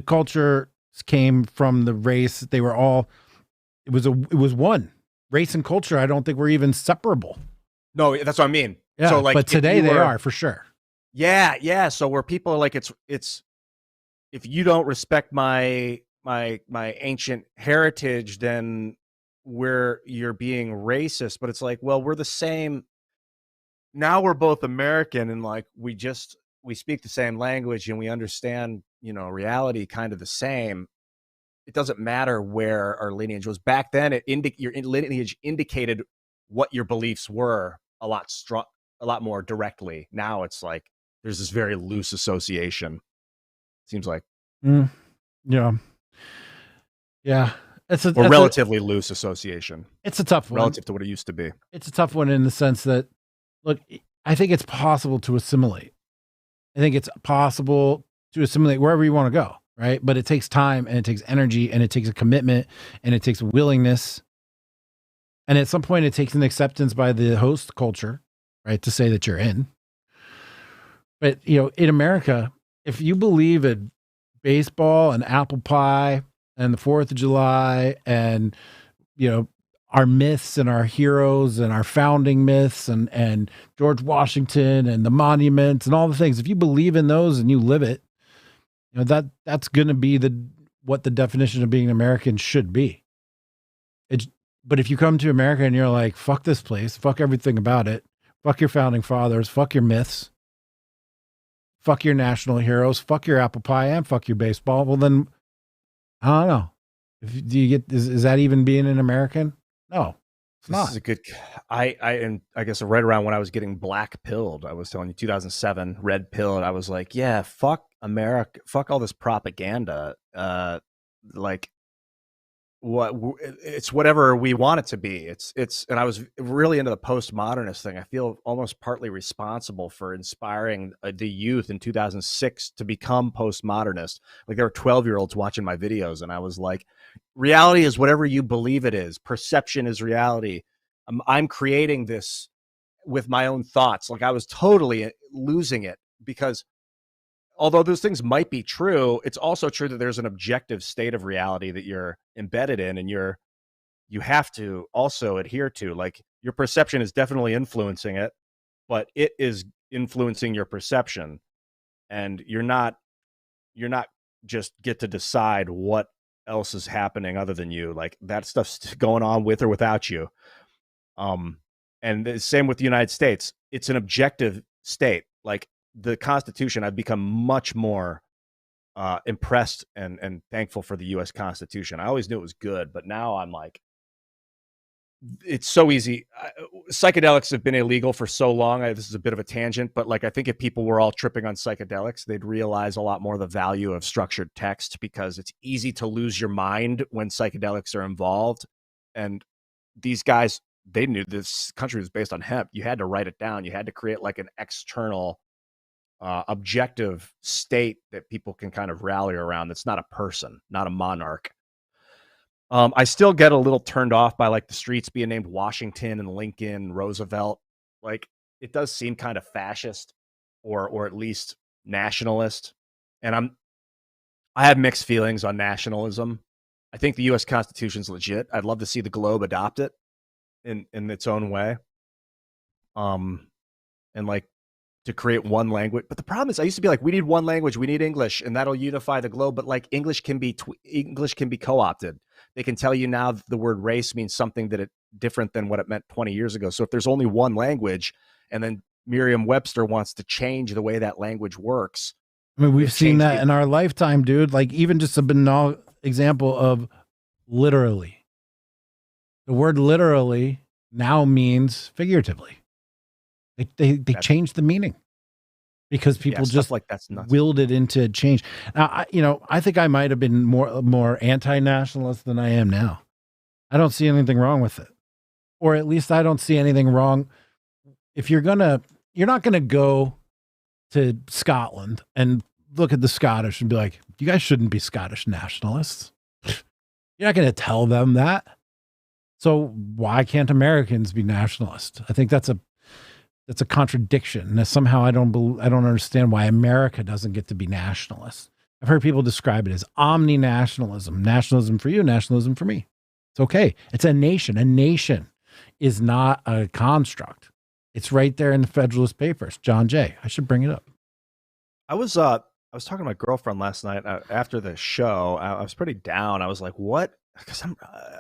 A: culture came from the race. They were all, it was one. Race and culture, I don't think were even separable.
B: No, that's what I mean.
A: Yeah,
B: so like,
A: but today they are for sure.
B: Yeah. So where people are like, it's if you don't respect my ancient heritage, then you're being racist. But it's like, well, we're the same. Now we're both American, and like we speak the same language and we understand, reality kind of the same. It doesn't matter where our lineage was. Back then, your lineage indicated what your beliefs were a lot more directly. Now it's like there's this very loose association. Seems like,
A: yeah. It's a
B: relatively loose association.
A: It's a tough one
B: relative to what it used to be.
A: It's a tough one in the sense that, look, I think it's possible to assimilate. I think it's possible to assimilate wherever you want to go, right? But it takes time and it takes energy and it takes a commitment and it takes a willingness. And at some point it takes an acceptance by the host culture, right? To say that you're in. But, in America, if you believe in baseball and apple pie and the 4th of July and, our myths and our heroes and our founding myths and George Washington and the monuments and all the things, if you believe in those and you live it, that's going to be what the definition of being an American should be. But if you come to America and you're like, fuck this place, fuck everything about it, fuck your founding fathers, fuck your myths, fuck your national heroes, fuck your apple pie, and fuck your baseball, well then, I don't know. Do you get, is that even being an American? No, it's not.
B: This is a good. I guess right around when I was getting black pilled, I was telling you 2007 red pilled. I was like, yeah, fuck America, fuck all this propaganda. Like what it's whatever we want it to be. It's and I was really into the postmodernist thing. I feel almost partly responsible for inspiring the youth in 2006 to become postmodernist. Like there were 12-year-olds watching my videos, and I was like, reality is whatever you believe it is. Perception is reality. I'm creating this with my own thoughts. Like I was totally losing it, because although those things might be true, it's also true that there's an objective state of reality that you're embedded in, and you have to also adhere to. Like your perception is definitely influencing it, but it is influencing your perception, and you're not just get to decide what else is happening other than you. Like that stuff's going on with or without you. And the same with the United States. It's an objective state. Like the Constitution, I've become much more impressed and thankful for the U.S. Constitution. I always knew it was good, but now I'm like, it's so easy. Psychedelics have been illegal for so long. This is a bit of a tangent, but like I think if people were all tripping on psychedelics, they'd realize a lot more the value of structured text, because it's easy to lose your mind when psychedelics are involved. And these guys, they knew this country was based on hemp. You had to write it down. You had to create like an external objective state that people can kind of rally around. That's not a person, not a monarch. I still get a little turned off by like the streets being named Washington and Lincoln, Roosevelt. Like it does seem kind of fascist or at least nationalist. And I have mixed feelings on nationalism. I think the US Constitution's legit. I'd love to see the globe adopt it in its own way. And like to create one language. But the problem is I used to be like, we need one language, we need English, and that'll unify the globe. But like English can be co-opted. They can tell you now that the word race means something that it different than what it meant 20 years ago. So if there's only one language, and then Merriam-Webster wants to change the way that language works.
A: I mean, we've seen that in our lifetime, dude. Like even just a banal example of literally. The word literally now means figuratively. They changed the meaning because people just
B: like that's nuts.
A: willed it into change. Now, I think I might have been more anti-nationalist than I am now. I don't see anything wrong with it, or at least I don't see anything wrong. If you're not gonna go to Scotland and look at the Scottish and be like, you guys shouldn't be Scottish nationalists. You're not gonna tell them that. So why can't Americans be nationalists? I think that's a contradiction. And somehow I don't understand why America doesn't get to be nationalist. I've heard people describe it as omni-nationalism. Nationalism for you, nationalism for me. It's okay. It's a nation. A nation is not a construct. It's right there in the Federalist Papers. John Jay. I should bring it up.
B: I was talking to my girlfriend last night after the show. I was pretty down. I was like, what? Because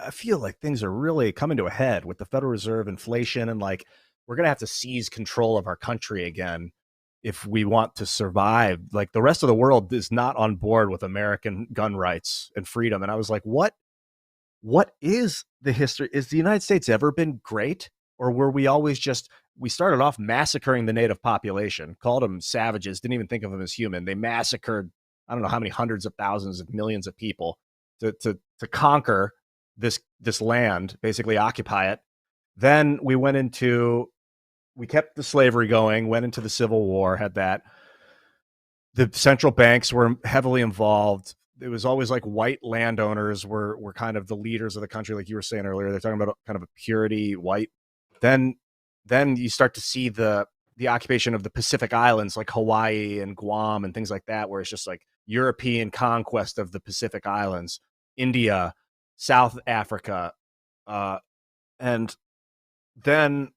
B: I feel like things are really coming to a head with the Federal Reserve, inflation, and like, we're going to have to seize control of our country again if we want to survive. Like the rest of the world is not on board with American gun rights and freedom. And I was like, what is the history? Is the United States ever been great? Or were we always we started off massacring the native population, called them savages, didn't even think of them as human. They massacred, I don't know how many hundreds of thousands of millions of people to conquer this land, basically occupy it. Then we kept the slavery going, went into the Civil War, had that. The central banks were heavily involved. It was always like white landowners were kind of the leaders of the country, like you were saying earlier. They're talking about kind of a purity white. Then you start to see the occupation of the Pacific Islands, like Hawaii and Guam and things like that, where it's just like European conquest of the Pacific Islands, India, South Africa, and then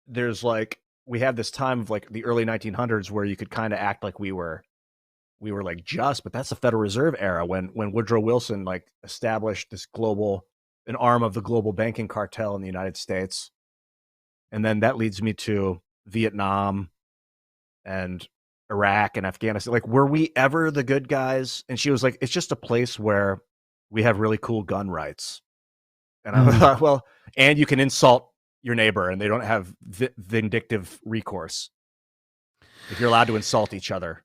B: there's like, we have this time of like the early 1900s where you could kind of act like we were we were like but that's the Federal Reserve era when Woodrow Wilson like established this an arm of the global banking cartel in the United States. And then that leads me to Vietnam and Iraq and Afghanistan. Like, were we ever the good guys? And she was like, it's just a place where we have really cool gun rights. And I thought, well, and you can insult your neighbor and they don't have vindictive recourse if you're allowed to insult each other.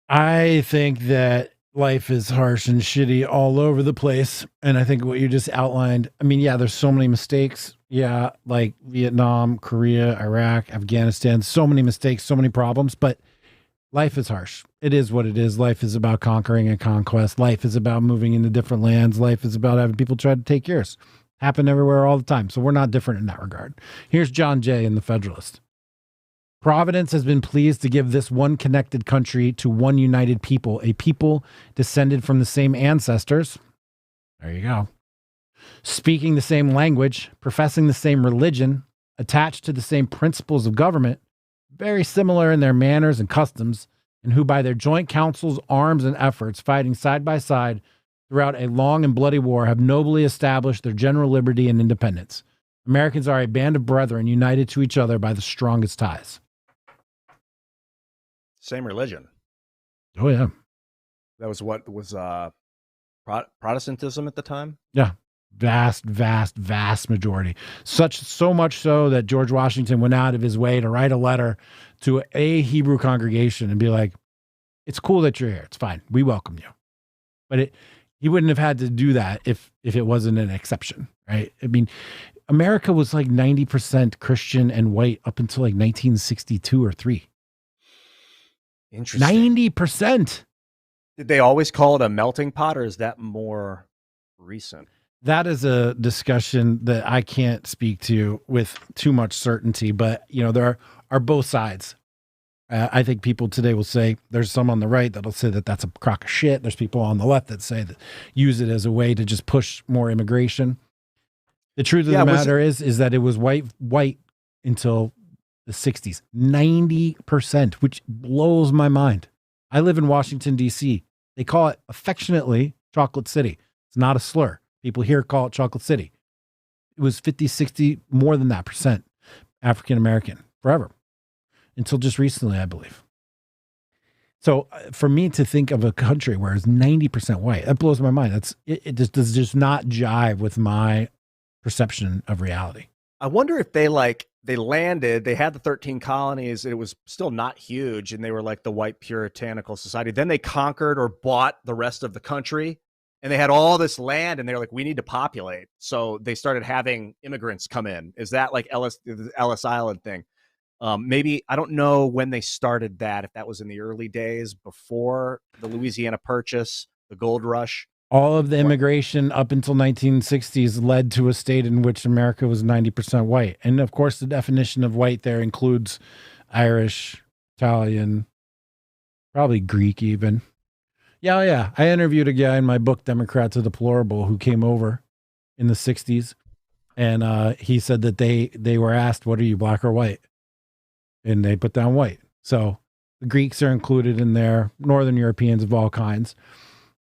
A: I think that life is harsh and shitty all over the place. And I think what you just outlined, I mean, yeah, there's so many mistakes. Yeah, like Vietnam, Korea, Iraq, Afghanistan, so many mistakes, so many problems, but life is harsh. It is what it is. Life is about conquering and conquest. Life is about moving into different lands. Life is about having people try to take yours. Happen everywhere all the time. So we're not different in that regard. Here's John Jay in The Federalist. Providence has been pleased to give this one connected country to one united people, a people descended from the same ancestors. There you go. Speaking the same language, professing the same religion, attached to the same principles of government, very similar in their manners and customs, and who by their joint counsels, arms, and efforts, fighting side by side throughout a long and bloody war, have nobly established their general liberty and independence. Americans are a band of brethren united to each other by the strongest ties.
B: Same religion.
A: Oh, yeah.
B: That was what was Protestantism at the time?
A: Yeah. Vast majority. So much so that George Washington went out of his way to write a letter to a Hebrew congregation and be like, it's cool that you're here. It's fine. We welcome you. But he wouldn't have had to do that if it wasn't an exception, right? I mean, America was like 90% Christian and white up until like 1962 or 3.
B: Interesting.
A: 90%.
B: Did they always call it a melting pot, or is that more recent?
A: That is a discussion that I can't speak to with too much certainty, but there are both sides. I think people today will say there's some on the right that'll say that that's a crock of shit. There's people on the left that say that use it as a way to just push more immigration. The truth of the matter is that it was white until the 60s, 90%, which blows my mind. I live in Washington, D.C. They call it affectionately Chocolate City. It's not a slur. People here call it Chocolate City. It was 50, 60, more than that percent African-American forever until just recently, I believe. So for me to think of a country where it's 90% white, that blows my mind. It just does just not jive with my perception of reality.
B: I wonder if they landed, they had the 13 colonies, it was still not huge, and they were like the white puritanical society. Then they conquered or bought the rest of the country, and they had all this land, and they're like, we need to populate. So they started having immigrants come in. Is that like the Ellis Island thing? Maybe, I don't know when they started that, if that was in the early days before the Louisiana Purchase, the gold rush.
A: All of the immigration up until 1960s led to a state in which America was 90% white. And of course, the definition of white there includes Irish, Italian, probably Greek even. Yeah. I interviewed a guy in my book, Democrats are Deplorable, who came over in the 60s. And he said that they were asked, what are you, black or white? And they put down white. So the Greeks are included in there, Northern Europeans of all kinds.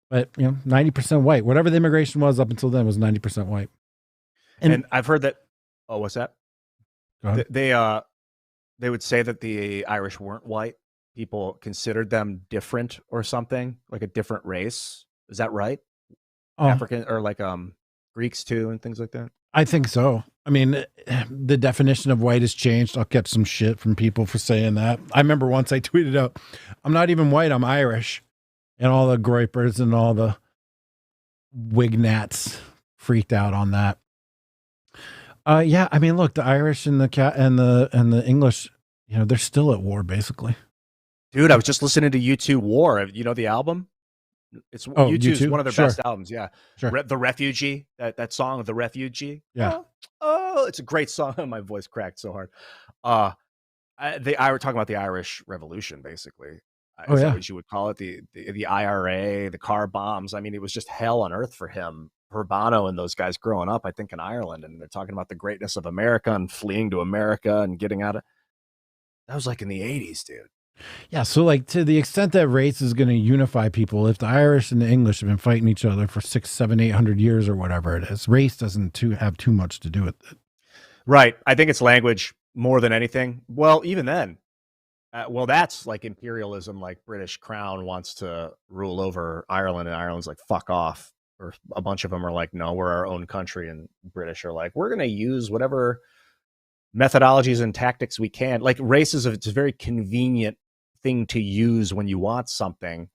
A: But 90% white. Whatever the immigration was up until then was 90% white.
B: And I've heard that. Oh, what's that? They would say that the Irish weren't white. People considered them different or something, like a different race. Is that right? African or like Greeks too, and things like that.
A: I think so. I mean, the definition of white has changed. I'll get some shit from people for saying that. I remember once I tweeted out, "I'm not even white. I'm Irish." And all the groypers and all the wignats freaked out on that. Yeah, I mean, look, the Irish and the English, they're still at war basically.
B: Dude, I was just listening to U2 War. You know the album? It's U2 is one of their best albums. Yeah,
A: sure.
B: The Refugee, that song, The Refugee.
A: Yeah.
B: Oh, it's a great song. My voice cracked so hard. They were talking about the Irish Revolution, basically. Is that what you would call it? The IRA, the car bombs. I mean, it was just hell on earth for him, for Bono and those guys growing up, I think, in Ireland. And they're talking about the greatness of America and fleeing to America and getting out of. That was like in the 80s, dude.
A: Yeah, so like to the extent that race is going to unify people, if the Irish and the English have been fighting each other for 6, 7, 800 years or whatever it is, race doesn't have too much to do with it.
B: Right. I think it's language more than anything. Well, even then, well, that's like imperialism. Like British Crown wants to rule over Ireland, and Ireland's like, fuck off. Or a bunch of them are like, no, we're our own country. And British are like, we're going to use whatever methodologies and tactics we can. Like racism, it's a very convenient thing to use when you want something.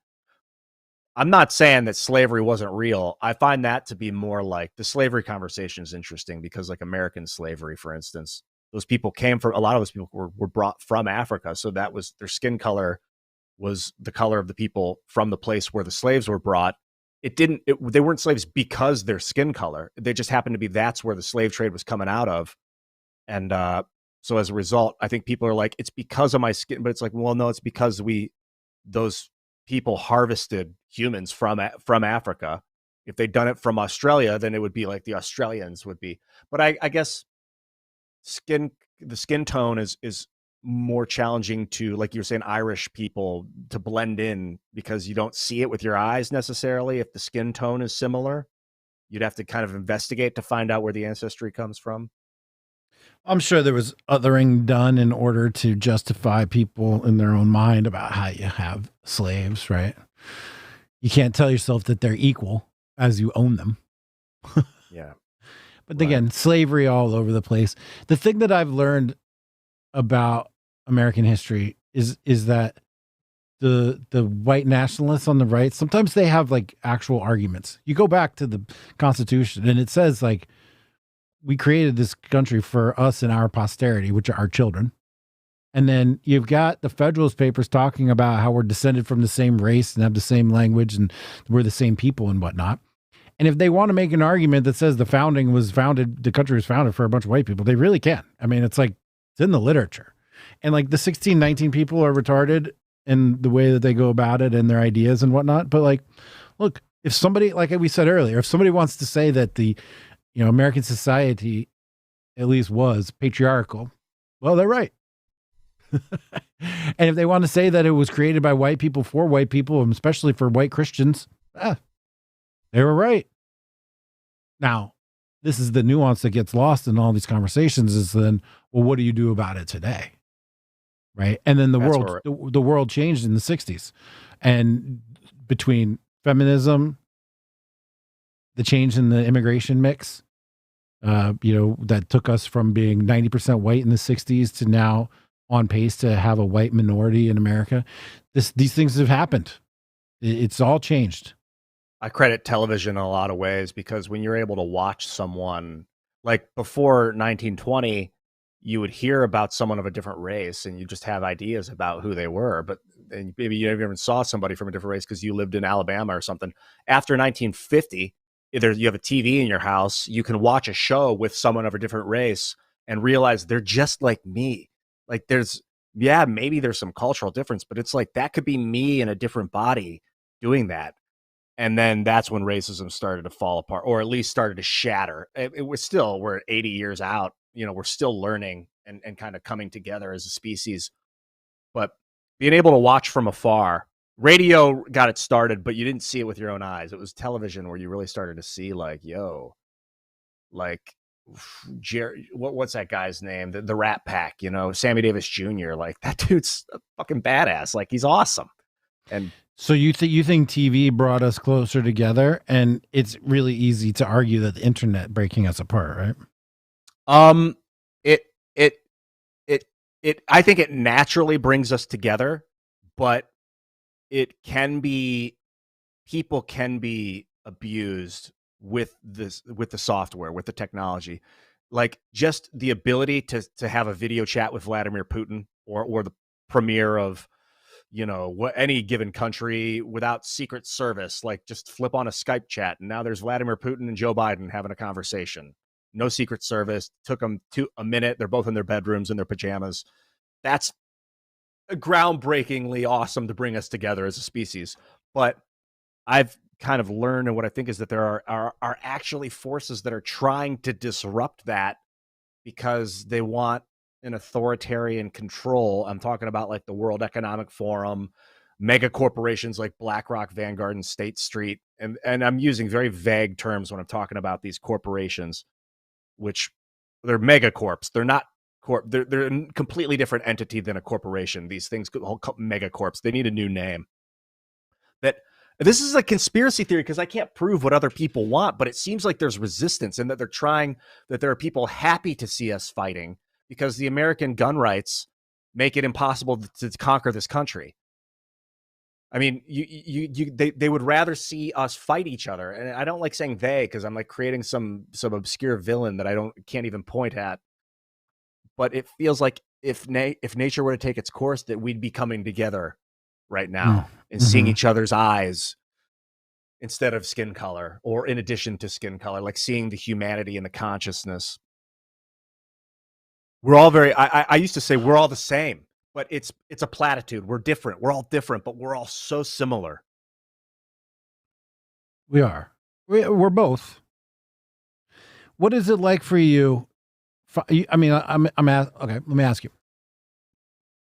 B: I'm not saying that slavery wasn't real. I find that to be more like the slavery conversation is interesting because, like, American slavery, for instance, those people came from, a lot of those people were brought from Africa. So that was their skin color was the color of the people from the place where the slaves were brought. They weren't slaves because their skin color. They just happened to be, that's where the slave trade was coming out of. And so as a result, I think people are like, it's because of my skin, but it's like, well, no, it's because those people harvested humans from Africa. If they'd done it from Australia, then it would be like the Australians would be. But I guess the skin tone is more challenging to, like you were saying, Irish people to blend in because you don't see it with your eyes necessarily. If the skin tone is similar, you'd have to kind of investigate to find out where the ancestry comes from.
A: I'm sure there was othering done in order to justify people in their own mind about how you have slaves, right? You can't tell yourself that they're equal as you own them.
B: Yeah.
A: But again, slavery all over the place. The thing that I've learned about American history is that the white nationalists on the right, sometimes they have like actual arguments. You go back to the Constitution and it says like, we created this country for us and our posterity, which are our children. And then you've got the Federalist Papers talking about how we're descended from the same race and have the same language and we're the same people and whatnot. And if they want to make an argument that says the country was founded for a bunch of white people, they really can. I mean, it's like, it's in the literature. And like the 1619 people are retarded in the way that they go about it and their ideas and whatnot. But like, look, if somebody, like we said earlier, if somebody wants to say that the, American society at least was patriarchal, well, they're right. And if they want to say that it was created by white people for white people, and especially for white Christians, they were right. Now, this is the nuance that gets lost in all these conversations is then, well, what do you do about it today? Right. And then the world changed in the 60s, and between feminism, the change in the immigration mix, that took us from being 90% white in the 60s to now on pace to have a white minority in America. These things have happened. It's all changed.
B: I credit television in a lot of ways because when you're able to watch someone, like before 1920, you would hear about someone of a different race and you just have ideas about who they were, but and maybe you never even saw somebody from a different race because you lived in Alabama or something. After 1950, either you have a TV in your house, you can watch a show with someone of a different race and realize they're just like me. Like maybe there's some cultural difference, but it's like that could be me in a different body doing that. And then that's when racism started to fall apart, or at least started to shatter. We're 80 years out, we're still learning and kind of coming together as a species. But being able to watch from afar, radio got it started, but you didn't see it with your own eyes. It was television where you really started to see like, Jerry, what's that guy's name? The Rat Pack, Sammy Davis Jr. Like that dude's a fucking badass. Like he's awesome. And
A: so you think TV brought us closer together, and it's really easy to argue that the internet breaking us apart, right?
B: I think it naturally brings us together, but people can be abused with the software, with the technology. Like just the ability to have a video chat with Vladimir Putin or the premier of any given country without Secret Service, like just flip on a Skype chat and now there's Vladimir Putin and Joe Biden having a conversation. No Secret Service. Took them a minute. They're both in their bedrooms in their pajamas. That's groundbreakingly awesome to bring us together as a species. But I've kind of learned, and what I think is that there are actually forces that are trying to disrupt that because they want an authoritarian control. I'm talking about like the World Economic Forum, mega corporations like BlackRock, Vanguard, and State Street. And I'm using very vague terms when I'm talking about these corporations, which they're megacorps. They're not they're a completely different entity than a corporation. These things megacorps. They need a new name. That this is a conspiracy theory because I can't prove what other people want, but it seems like there's resistance and that there are people happy to see us fighting because the American gun rights make it impossible to conquer this country. I mean, they would rather see us fight each other, and I don't like saying they because I'm like creating some obscure villain that can't even point at. But it feels like if nature were to take its course, that we'd be coming together right now and seeing each other's eyes instead of skin color, or in addition to skin color, like seeing the humanity and the consciousness. We're all I used to say we're all the same, but it's a platitude. We're different. We're all different, but we're all so similar.
A: We are. We're both. What is it like for you? I mean, okay, let me ask you.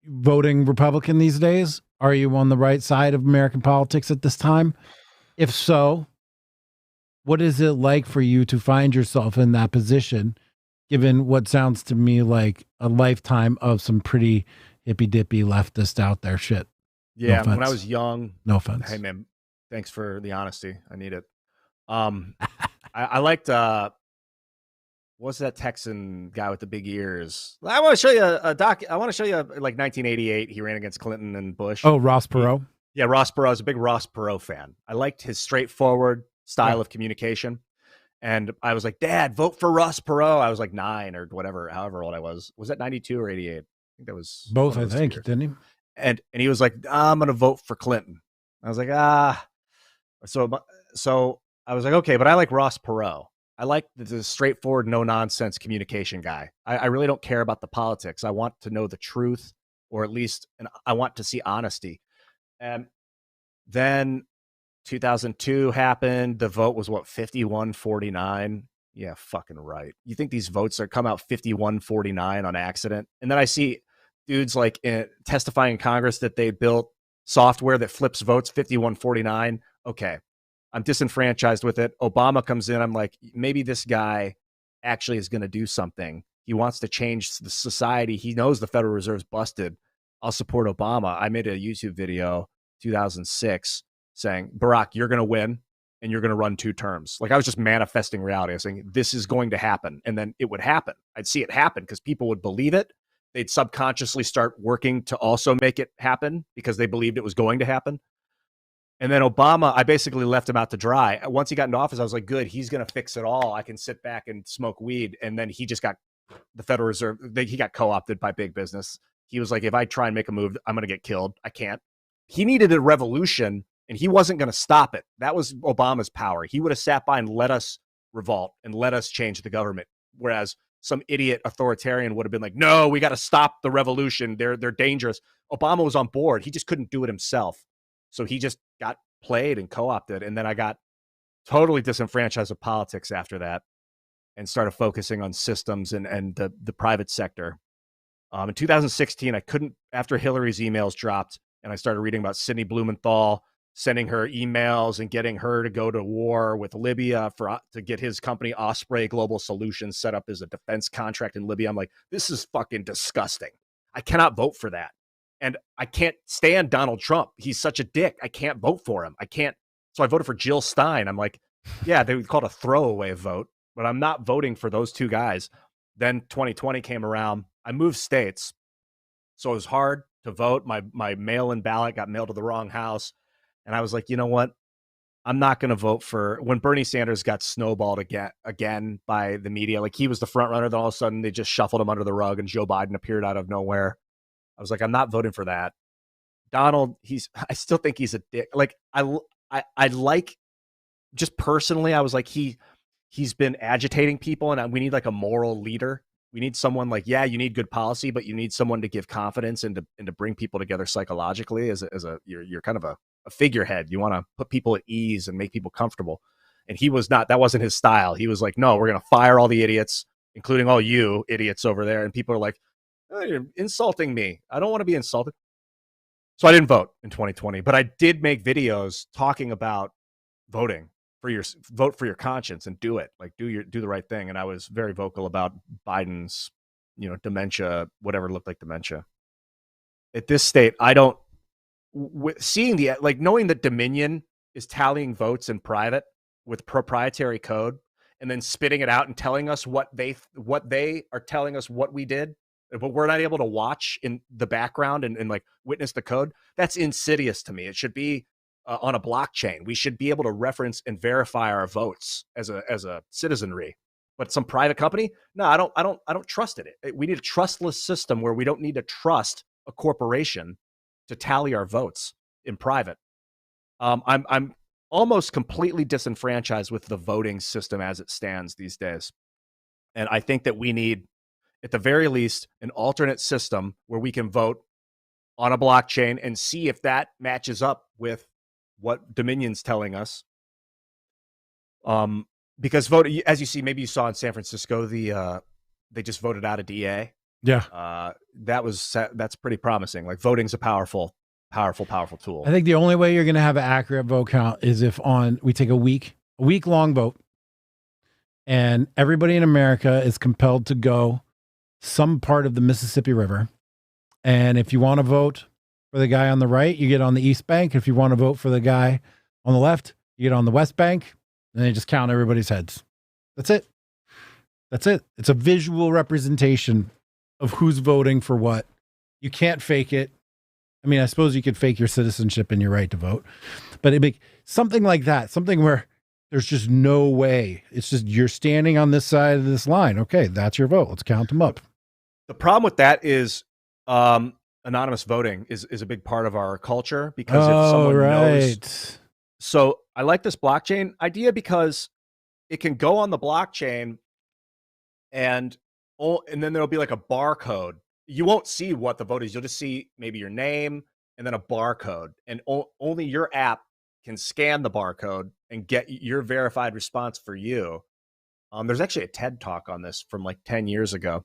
A: Voting Republican these days? Are you on the right side of American politics at this time? If so, what is it like for you to find yourself in that position, given what sounds to me like a lifetime of some pretty hippy-dippy leftist out there shit?
B: Yeah, when I was young.
A: No offense.
B: Hey, man, thanks for the honesty. I need it. I liked, what's that Texan guy with the big ears? I want to show you I want to show you like 1988. He ran against Clinton and Bush.
A: Oh, Ross Perot.
B: Yeah, Ross Perot. I was a big Ross Perot fan. I liked his straightforward style of communication. And I was like, Dad, vote for Ross Perot. I was like 9 or whatever, however old I was. Was that 92 or 88? I think that was
A: both, I think, didn't he?
B: And he was like, I'm going to vote for Clinton. I was like, So I was like, okay, but I like Ross Perot. I like the straightforward, no nonsense communication guy. I really don't care about the politics. I want to know the truth, or at least, and I want to see honesty. And then 2002 happened. The vote was what, 51-49? Yeah, fucking right. You think these votes are come out 51-49 on accident? And then I see dudes like testifying in Congress that they built software that flips votes 51-49. Okay, I'm disenfranchised with it. Obama comes in. I'm like, maybe this guy actually is going to do something. He wants to change the society. He knows the Federal Reserve's busted. I'll support Obama. I made a YouTube video 2006 saying, Barack, you're going to win and you're going to run 2 terms. Like, I was just manifesting reality. I was saying, this is going to happen. And then it would happen. I'd see it happen because people would believe it. They'd subconsciously start working to also make it happen because they believed it was going to happen. And then Obama, I basically left him out to dry. Once he got into office, I was like, good, he's going to fix it all. I can sit back and smoke weed. And then he just got the Federal Reserve. He got co-opted by big business. He was like, if I try and make a move, I'm going to get killed. I can't. He needed a revolution, and he wasn't going to stop it. That was Obama's power. He would have sat by and let us revolt and let us change the government. Whereas some idiot authoritarian would have been like, no, we got to stop the revolution. They're dangerous. Obama was on board. He just couldn't do it himself. So he just got played and co-opted. And then I got totally disenfranchised with politics after that and started focusing on systems and the private sector. In 2016, I couldn't, after Hillary's emails dropped and I started reading about Sidney Blumenthal sending her emails and getting her to go to war with Libya to get his company Osprey Global Solutions set up as a defense contract in Libya. I'm like, this is fucking disgusting. I cannot vote for that. And I can't stand Donald Trump. He's such a dick. I can't vote for him. I can't. So I voted for Jill Stein. I'm like, yeah, they would call it a throwaway vote, but I'm not voting for those 2 guys. Then 2020 came around. I moved states. So it was hard to vote. My mail-in ballot got mailed to the wrong house. And I was like, you know what? I'm not going to vote for when Bernie Sanders got snowballed again by the media. Like, he was the front runner. Then all of a sudden they just shuffled him under the rug and Joe Biden appeared out of nowhere. I was like, I'm not voting for that. Donald, I still think he's a dick. Like, I like, just personally, I was like, he's been agitating people, and we need like a moral leader. We need someone like, yeah, you need good policy, but you need someone to give confidence and to bring people together psychologically you're kind of a figurehead. You want to put people at ease and make people comfortable. And that wasn't his style. He was like, no, we're going to fire all the idiots, including all you idiots over there. And people are like, Oh, you're insulting me. I don't want to be insulted. So I didn't vote in 2020, but I did make videos talking about voting vote for your conscience and do it. Like do the right thing. And I was very vocal about Biden's, dementia, whatever looked like dementia. At this state, I don't seeing knowing that Dominion is tallying votes in private with proprietary code and then spitting it out and telling us what they are telling us what we did, but we're not able to watch in the background and like witness the code. That's insidious to me. It should be on a blockchain. We should be able to reference and verify our votes as a citizenry. But some private company, no, I don't trust it. We need a trustless system where we don't need to trust a corporation to tally our votes in private. I'm almost completely disenfranchised with the voting system as it stands these days. And I think that we need, at the very least, an alternate system where we can vote on a blockchain and see if that matches up with what Dominion's telling us. Because vote, as you see, maybe you saw in San Francisco, they just voted out a DA.
A: Yeah.
B: That's pretty promising. Like voting's a powerful tool.
A: I think the only way you're going to have an accurate vote count is if we take a week long vote and everybody in America is compelled to go some part of the Mississippi River. And if you want to vote for the guy on the right, you get on the East Bank. If you want to vote for the guy on the left, you get on the West Bank. And they just count everybody's heads. That's it. It's a visual representation of who's voting for what. You can't fake it. I mean, I suppose you could fake your citizenship and your right to vote, but it'd be something like that, something where there's just no way. It's just you're standing on this side of this line. Okay, that's your vote. Let's count them up.
B: The problem with that is anonymous voting is a big part of our culture because if someone knows. So I like this blockchain idea because it can go on the blockchain and then there'll be like a barcode. You won't see what the vote is. You'll just see maybe your name and then a barcode. And only your app can scan the barcode and get your verified response for you. There's actually a TED talk on this from like 10 years ago.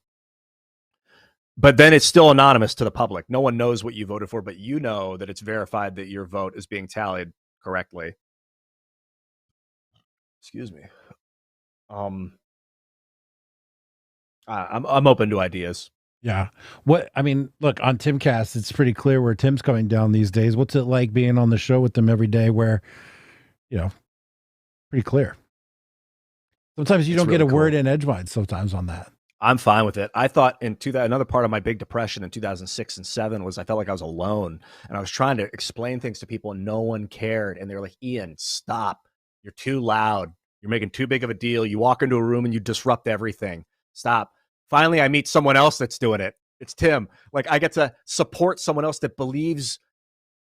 B: But then it's still anonymous to the public. No one knows what you voted for, but you know that it's verified that your vote is being tallied correctly. Excuse me. I'm open to ideas.
A: Yeah. Look, on TIMCAST, it's pretty clear where Tim's coming down these days. What's it like being on the show with them every day where, pretty clear. Sometimes you don't get a word in edgewise sometimes on that.
B: I'm fine with it. I thought another part of my big depression in 2006 and 2007 was I felt like I was alone and I was trying to explain things to people and no one cared. And they were like, Ian, stop. You're too loud. You're making too big of a deal. You walk into a room and you disrupt everything. Stop. Finally, I meet someone else that's doing it. It's Tim. Like I get to support someone else that believes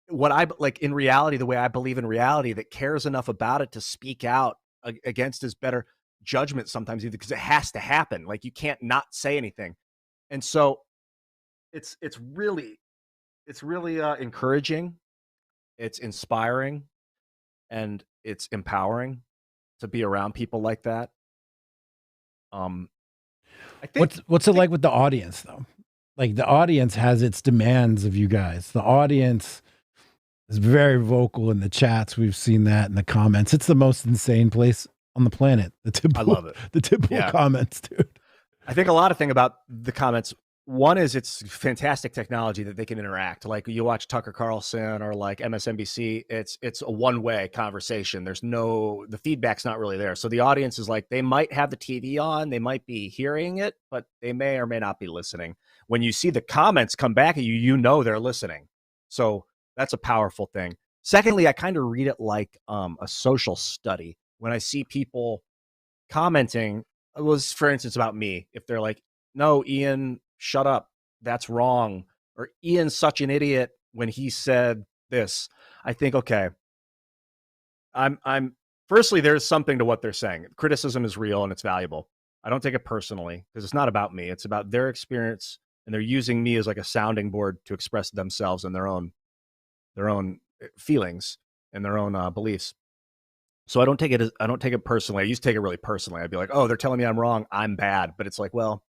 B: what I like in reality, the way I believe in reality, that cares enough about it to speak out against his better judgment sometimes, either because it has to happen. Like you can't not say anything. And so it's really encouraging. It's inspiring and it's empowering to be around people like that. I think
A: what's it like with the audience though? Like the audience has its demands of you guys. The audience is very vocal in the chats. We've seen that in the comments. It's the most insane place on the planet. I love it. The typical comments, dude.
B: I think a lot of thing about the comments. One is it's fantastic technology that they can interact. Like you watch Tucker Carlson or like MSNBC, it's a one-way conversation. The feedback's not really there. So the audience is like, they might have the TV on, they might be hearing it, but they may or may not be listening. When you see the comments come back at you, you know they're listening. So that's a powerful thing. Secondly, I kind of read it like a social study. When I see people commenting, it was, for instance, about me. If they're like, no, Ian, shut up, that's wrong, or Ian's such an idiot when he said this, I think, okay, I'm firstly, there's something to what they're saying. Criticism is real and it's valuable. I don't take it personally because it's not about me. It's about their experience, and they're using me as like a sounding board to express themselves and their own feelings and their own beliefs. So I don't take it personally. I used to take it really personally. I'd be like, oh, they're telling me I'm wrong, I'm bad. But it's like, well,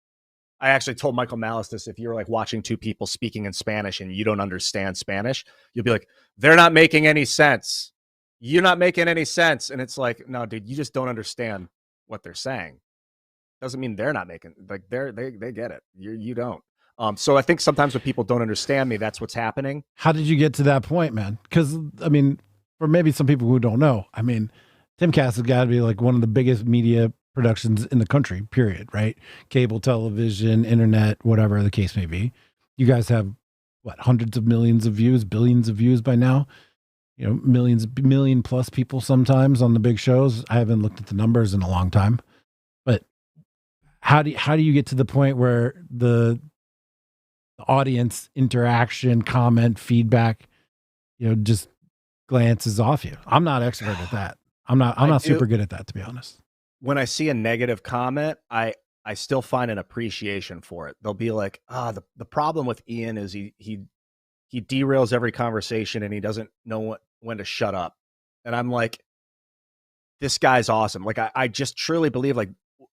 B: I actually told Michael Malice this. If you're like watching two people speaking in Spanish and you don't understand Spanish, you'll be like, they're not making any sense. You're not making any sense. And it's like, no, dude, you just don't understand what they're saying. Doesn't mean they're not making, like they get it. You don't. So I think sometimes when people don't understand me, that's what's happening.
A: How did you get to that point, man? Because I mean, for maybe some people who don't know, I mean, TIMCAST has got to be like one of the biggest media productions in the country, period, right? Cable television, internet, whatever the case may be. You guys have what, hundreds of millions of views, billions of views by now? You know, million plus people sometimes on the big shows. I haven't looked at the numbers in a long time. But how do you get to the point where the audience interaction, comment, feedback, you know, just glances off you? I'm not expert at that. I'm not super good at that, to be honest.
B: When I see a negative comment, I still find an appreciation for it. They'll be like, the problem with Ian is he derails every conversation and he doesn't know when to shut up. And I'm like, this guy's awesome. Like, I just truly believe like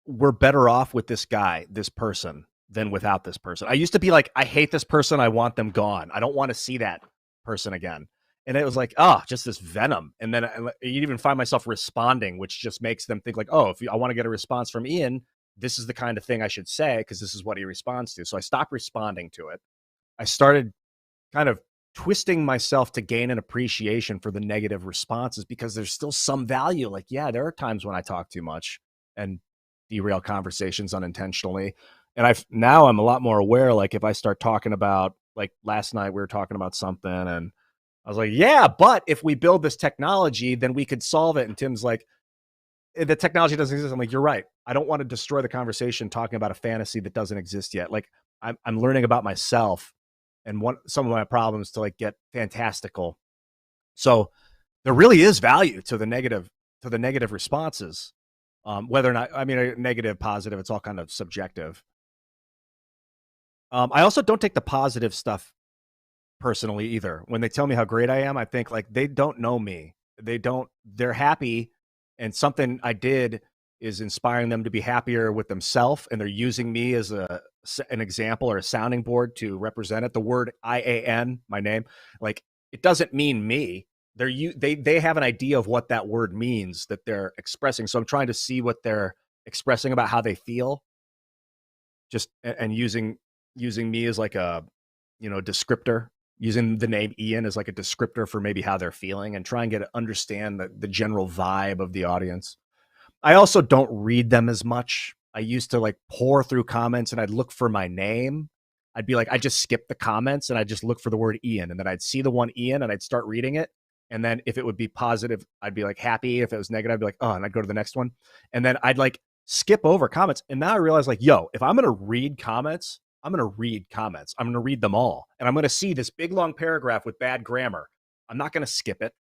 B: we're better off with this guy, this person, than without this person. I used to be like, I hate this person. I want them gone. I don't want to see that person again. And it was like, just this venom. And then you even find myself responding, which just makes them think like, if I want to get a response from Ian, this is the kind of thing I should say because this is what he responds to. So I stopped responding to it. I started kind of twisting myself to gain an appreciation for the negative responses because there's still some value. Like, yeah, there are times when I talk too much and derail conversations unintentionally. And now I'm a lot more aware. Like if I start talking about, like last night we were talking about something and I was like, yeah, but if we build this technology, then we could solve it. And Tim's like, the technology doesn't exist. I'm like, you're right. I don't want to destroy the conversation talking about a fantasy that doesn't exist yet. Like I'm learning about myself and some of my problems to like get fantastical. So there really is value to the negative responses. Whether or not, I mean, negative, positive, it's all kind of subjective. I also don't take the positive stuff personally either. When they tell me how great I am, I think like they don't know me. They're happy and something I did is inspiring them to be happier with themselves. And they're using me as an example or a sounding board to represent it. The word IAN, my name, like it doesn't mean me. They have an idea of what that word means that they're expressing. So I'm trying to see what they're expressing about how they feel. Just and using me as like a, descriptor, using the name Ian as like a descriptor for maybe how they're feeling and try and understand the general vibe of the audience. I also don't read them as much. I used to like pour through comments and I'd look for my name. I'd be like, I just skip the comments and I'd just look for the word Ian. And then I'd see the one Ian and I'd start reading it. And then if it would be positive, I'd be like happy. If it was negative, I'd be like, and I'd go to the next one. And then I'd like skip over comments. And now I realize like, if I'm going to read comments, I'm going to read comments. I'm going to read them all. And I'm going to see this big, long paragraph with bad grammar. I'm not going to skip it.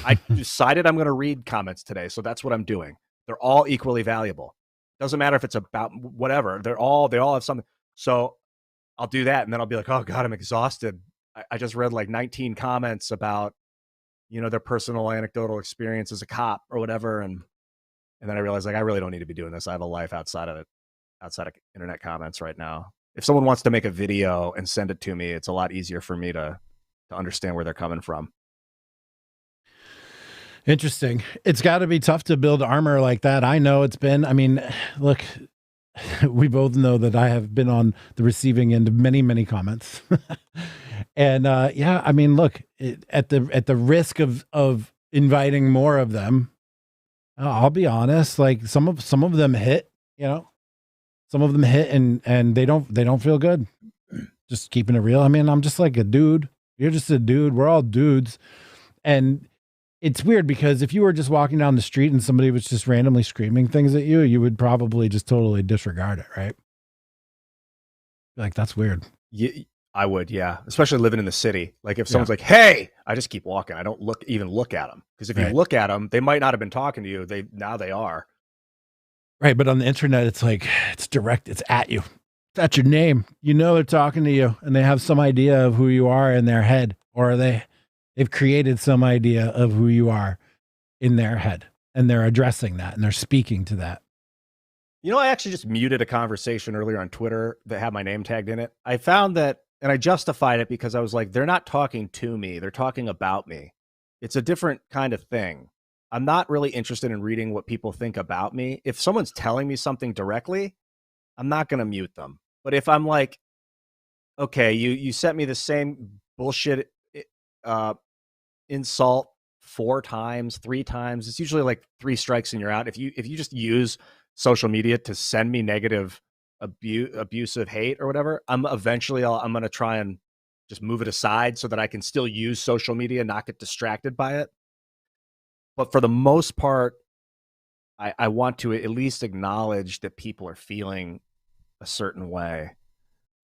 B: I decided I'm going to read comments today. So that's what I'm doing. They're all equally valuable. Doesn't matter if it's about whatever. They all have something. So I'll do that. And then I'll be like, oh God, I'm exhausted. I just read like 19 comments about, their personal anecdotal experience as a cop or whatever. And then I realized like, I really don't need to be doing this. I have a life outside of internet comments right now. If someone wants to make a video and send it to me, it's a lot easier for me to understand where they're coming from.
A: Interesting. It's got to be tough to build armor like that. I know it's been, I mean, look, we both know that I have been on the receiving end of many, many comments. And yeah, I mean, look, at the risk of inviting more of them, I'll be honest, like some of them hit, some of them hit and they don't feel good. Just keeping it real. I mean, I'm just like a dude. You're just a dude. We're all dudes. And it's weird because if you were just walking down the street and somebody was just randomly screaming things at you, you would probably just totally disregard it, right? Like, that's weird.
B: Yeah, I would, yeah. Especially living in the city. Like if someone's like, hey, I just keep walking. I don't even look at them. Because if you look at them, they might not have been talking to you. Now they are.
A: Right. But on the internet, it's like, it's direct. It's at you. It's at your name. They're talking to you and they have some idea of who you are in their head, or they've created some idea of who you are in their head and they're addressing that and they're speaking to that.
B: I actually just muted a conversation earlier on Twitter that had my name tagged in it. I found that, and I justified it because I was like, they're not talking to me. They're talking about me. It's a different kind of thing. I'm not really interested in reading what people think about me. If someone's telling me something directly, I'm not going to mute them. But if I'm like, okay, you sent me the same bullshit insult 4 times, 3 times, it's usually like 3 strikes and you're out. If you just use social media to send me negative abusive hate or whatever, I'm going to try and just move it aside so that I can still use social media, not get distracted by it. But for the most part, I want to at least acknowledge that people are feeling a certain way.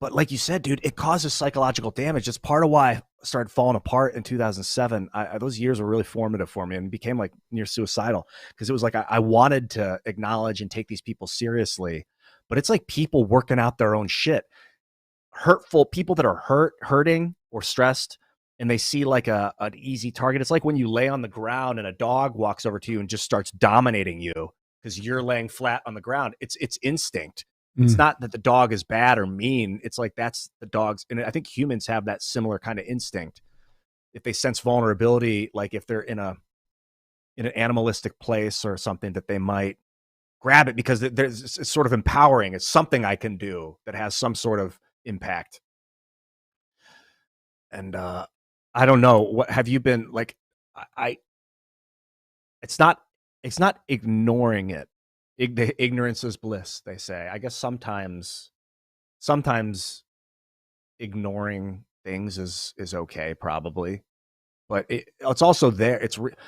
B: But like you said, dude, it causes psychological damage. It's part of why I started falling apart in 2007. Those years were really formative for me and became like near suicidal because it was like I wanted to acknowledge and take these people seriously. But it's like people working out their own shit. Hurtful people that are hurting or stressed, and they see like an easy target. It's like when you lay on the ground and a dog walks over to you and just starts dominating you because you're laying flat on the ground. It's instinct. It's not that the dog is bad or mean. It's like that's the dog's. And I think humans have that similar kind of instinct. If they sense vulnerability, like if they're in an animalistic place or something, that they might grab it because it's sort of empowering. It's something I can do that has some sort of impact. And I don't know. What have you been like? It's not ignoring it. Ignorance is bliss, they say. I guess sometimes ignoring things is okay, probably, but it's also there.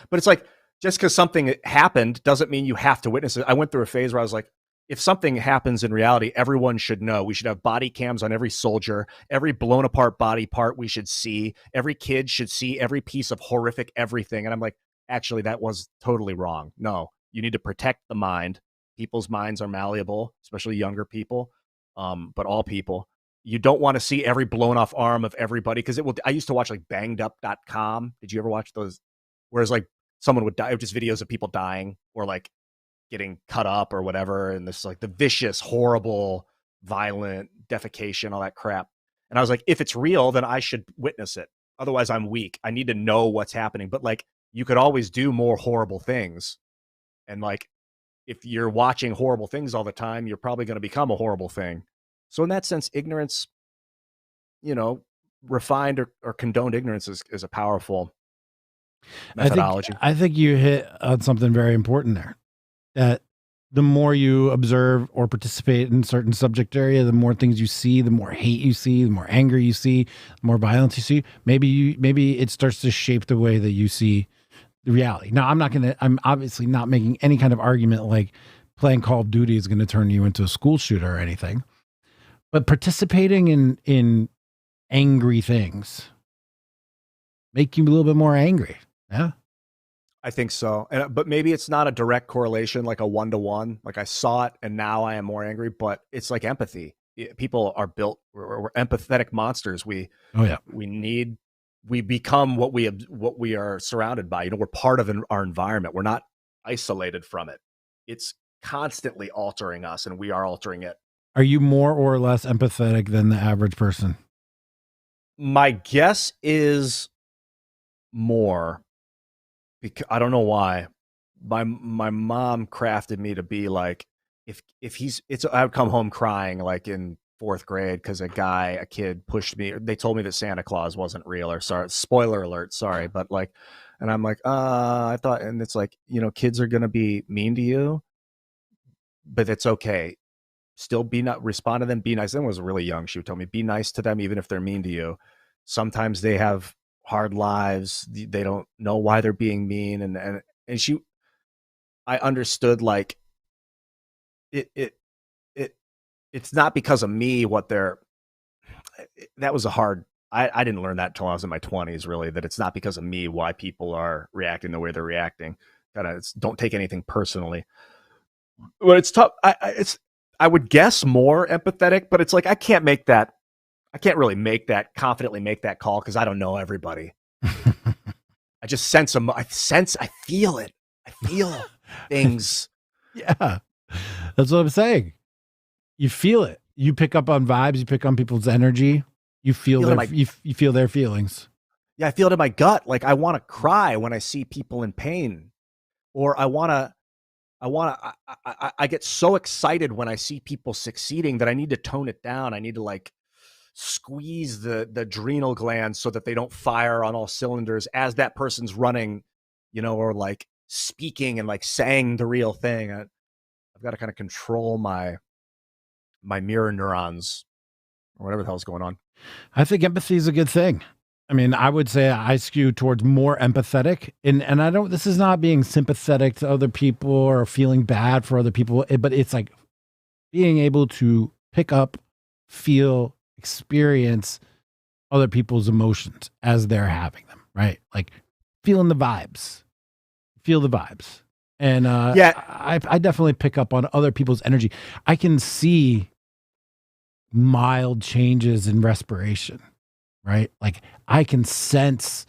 B: But it's like just because something happened doesn't mean you have to witness it. I went through a phase where I was like, if something happens in reality, everyone should know. We should have body cams on every soldier, every blown apart body part we should see. Every kid should see every piece of horrific everything. And I'm like, actually, that was totally wrong. No, you need to protect the mind. People's minds are malleable, especially younger people, but all people. You don't want to see every blown off arm of everybody because it will. I used to watch like bangedup.com. Did you ever watch those? Whereas like someone would die, just videos of people dying or like getting cut up or whatever. And this like the vicious, horrible, violent defecation, all that crap. And I was like, if it's real, then I should witness it. Otherwise, I'm weak. I need to know what's happening. But like, you could always do more horrible things. And like, if you're watching horrible things all the time, you're probably going to become a horrible thing. So in that sense, ignorance, refined or condoned ignorance is a powerful methodology.
A: I think you hit on something very important there. That the more you observe or participate in a certain subject area, the more things you see, the more hate you see, the more anger you see, the more violence you see. Maybe it starts to shape the way that you see the reality. Now, I'm obviously not making any kind of argument like playing Call of Duty is going to turn you into a school shooter or anything, but participating in angry things make you a little bit more angry. Yeah.
B: I think so. But maybe it's not a direct correlation, like a 1-to-1. Like I saw it and now I am more angry, but it's like empathy. People are built, we're empathetic monsters. We become what we are surrounded by. We're part of our environment. We're not isolated from it. It's constantly altering us and we are altering it.
A: Are you more or less empathetic than the average person?
B: My guess is more. Because I don't know why. My mom crafted me to be like, I would come home crying like in 4th grade because a kid pushed me. They told me that Santa Claus wasn't real, or sorry, spoiler alert, sorry, but like, and I'm like, I thought, and it's like, kids are gonna be mean to you, but it's okay. Still respond to them, be nice. Then I was really young. She would tell me, be nice to them even if they're mean to you. Sometimes they have hard lives. They don't know why they're being mean. And I understood like it's not because of me that was I didn't learn that until I was in my 20s, really, that it's not because of me why people are reacting the way they're reacting. Don't take anything personally. But it's tough. I would guess more empathetic, but it's like I can't really confidently make that call because I don't know everybody. I just sense them. I feel it. I feel things.
A: Yeah. That's what I'm saying. You feel it. You pick up on vibes. You pick on people's energy. You feel you feel their feelings.
B: Yeah, I feel it in my gut. Like I want to cry when I see people in pain, or I get so excited when I see people succeeding that I need to tone it down. I need to like squeeze the adrenal glands so that they don't fire on all cylinders as that person's running, or like speaking and like saying the real thing. I've got to kind of control my mirror neurons or whatever the hell's going on.
A: I think empathy is a good thing. I mean, I would say I skew towards more empathetic, and I don't. This is not being sympathetic to other people or feeling bad for other people, but it's like being able to pick up, feel, experience other people's emotions as they're having them. Right, like feeling the vibes, and I definitely pick up on other people's energy. I can see mild changes in respiration. Right? Like I can sense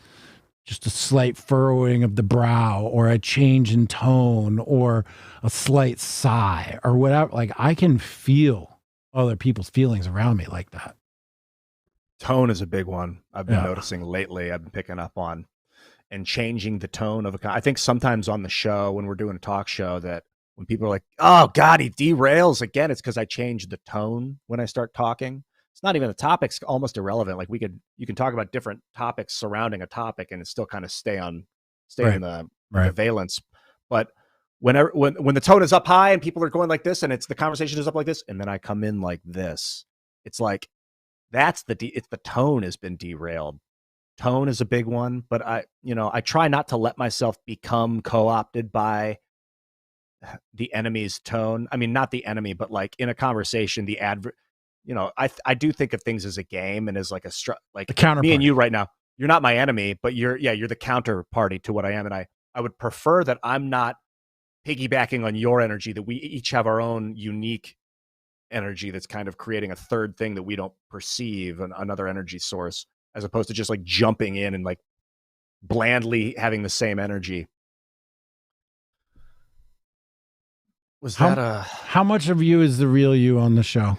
A: just a slight furrowing of the brow or a change in tone or a slight sigh or whatever. Like I can feel other people's feelings around me like that.
B: Tone is a big one. I've been noticing lately. I've been picking up on and changing the tone of I think sometimes on the show when we're doing a talk show that when people are like, oh God, he derails again, it's because I changed the tone when I start talking. It's not even the topic's almost irrelevant. Like you can talk about different topics surrounding a topic and it still kind of stay in the valence. But when the tone is up high and people are going like this and the conversation is up like this, and then I come in like this, it's like, it's the tone has been derailed. Tone is a big one, but I try not to let myself become co-opted by the enemy's tone. I mean, not the enemy, but like in a conversation, I do think of things as a game and as like like
A: the counterpart.
B: Me and you right now, you're not my enemy, but you're the counterparty to what I am. And I would prefer that I'm not piggybacking on your energy, that we each have our own unique energy that's kind of creating a third thing that we don't perceive, another energy source, as opposed to just like jumping in and like blandly having the same energy.
A: How much of you is the real you on the show?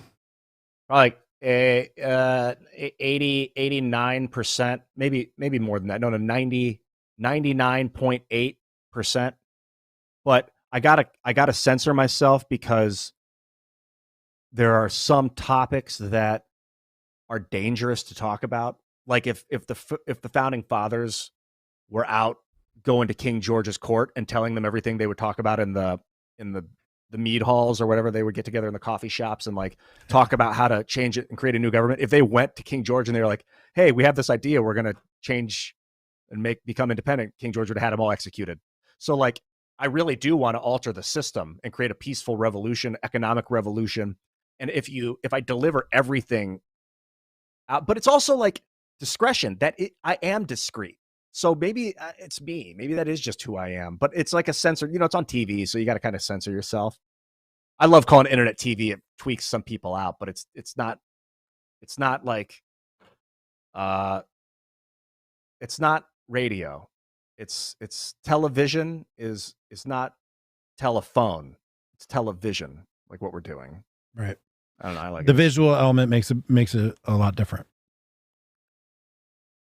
B: Like 89%, maybe more than that. No, 99.8%. But I gotta censor myself because there are some topics that are dangerous to talk about. Like if the founding fathers were out going to King George's court and telling them everything they would talk about in the mead halls or whatever, they would get together in the coffee shops and like talk about how to change it and create a new government. If they went to King George and they were like, hey, we have this idea, we're going to change and become independent, King George would have had them all executed. So like, I really do want to alter the system and create a peaceful revolution, economic revolution. And if I deliver everything out, but it's also like discretion that I am discreet. So maybe it's me. Maybe that is just who I am. But it's like a censor. It's on TV, so you got to kind of censor yourself. I love calling internet TV. It tweaks some people out, but it's not like it's not radio. It's television is not telephone. It's television, like what we're doing.
A: Right.
B: I don't know. I like
A: the visual element makes it a lot different.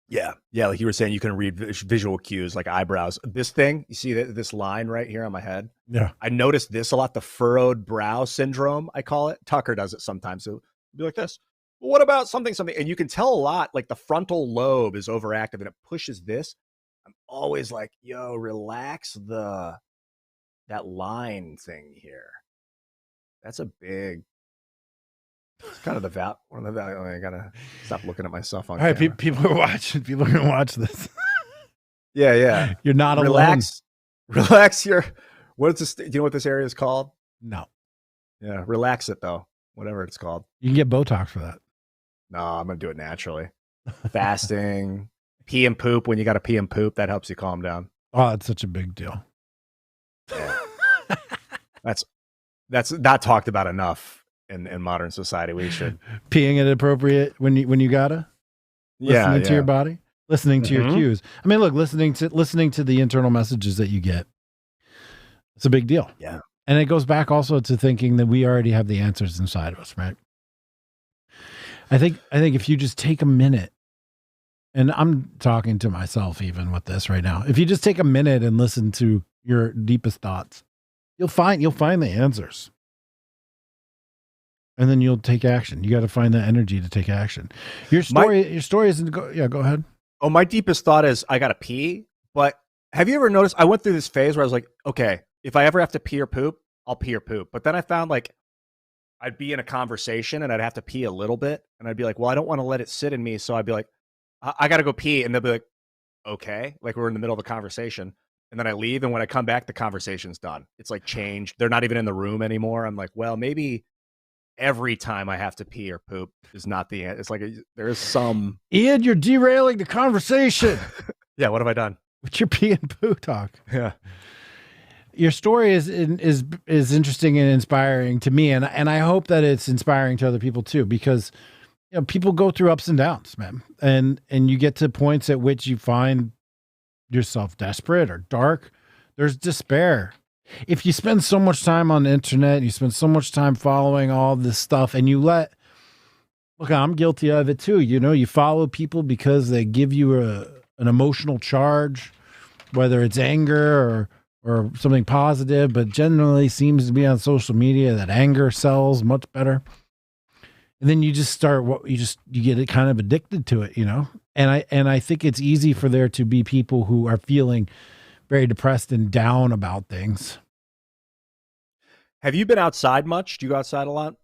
B: Yeah. Like you were saying, you can read visual cues like eyebrows. This thing, you see this line right here on my head?
A: Yeah.
B: I noticed this a lot, the furrowed brow syndrome, I call it. Tucker does it sometimes. So it'll be like this. Well, what about something? And you can tell a lot, like the frontal lobe is overactive and it pushes this. I'm always like, yo, relax that line thing here. That's a big... It's kind of one of the value. I gotta stop looking at myself on camera.
A: All right, people are watching. People are gonna watch this.
B: Yeah.
A: You're not
B: relax. Relax your. What's this? Do you know what this area is called?
A: No.
B: Yeah, relax it though. Whatever it's called.
A: You can get Botox for that.
B: No, I'm gonna do it naturally. Fasting, pee and poop. When you got to pee and poop, that helps you calm down.
A: Oh, that's such a big deal.
B: Yeah. That's not talked about enough. In modern society, we should
A: peeing at appropriate when you gotta listening to your body, listening to your cues. I mean, look, listening to the internal messages that you get. It's a big deal.
B: Yeah.
A: And it goes back also to thinking that we already have the answers inside of us, right? I think if you just take a minute, and I'm talking to myself even with this right now, if you just take a minute and listen to your deepest thoughts, you'll find the answers. And then you'll take action. You got to find that energy to take action. Your story isn't go ahead.
B: Oh, my deepest thought is I got to pee. But have you ever noticed I went through this phase where I was like, okay, if I ever have to pee or poop, I'll pee or poop. But then I found like I'd be in a conversation and I'd have to pee a little bit. And I'd be like, well, I don't want to let it sit in me. So I'd be like, I got to go pee. And they'll be like, okay. Like we're in the middle of a conversation. And then I leave. And when I come back, the conversation's done. It's like changed. They're not even in the room anymore. I'm like, well, maybe every time I have to pee or poop is not the end. It's like there is some.
A: Ian, you're derailing the conversation.
B: Yeah, what have I done?
A: With your pee and poo talk.
B: Yeah.
A: Your story is interesting and inspiring to me, and I hope that it's inspiring to other people too, because people go through ups and downs, man, and you get to points at which you find yourself desperate or dark. There's despair. If you spend so much time on the internet, you spend so much time following all this stuff, and look, I'm guilty of it too. You follow people because they give you an emotional charge, whether it's anger or something positive, but generally seems to be on social media that anger sells much better. And then you just start you get it kind of addicted to it, And I think it's easy for there to be people who are feeling very depressed and down about things.
B: Have you been outside much? Do you go outside a lot?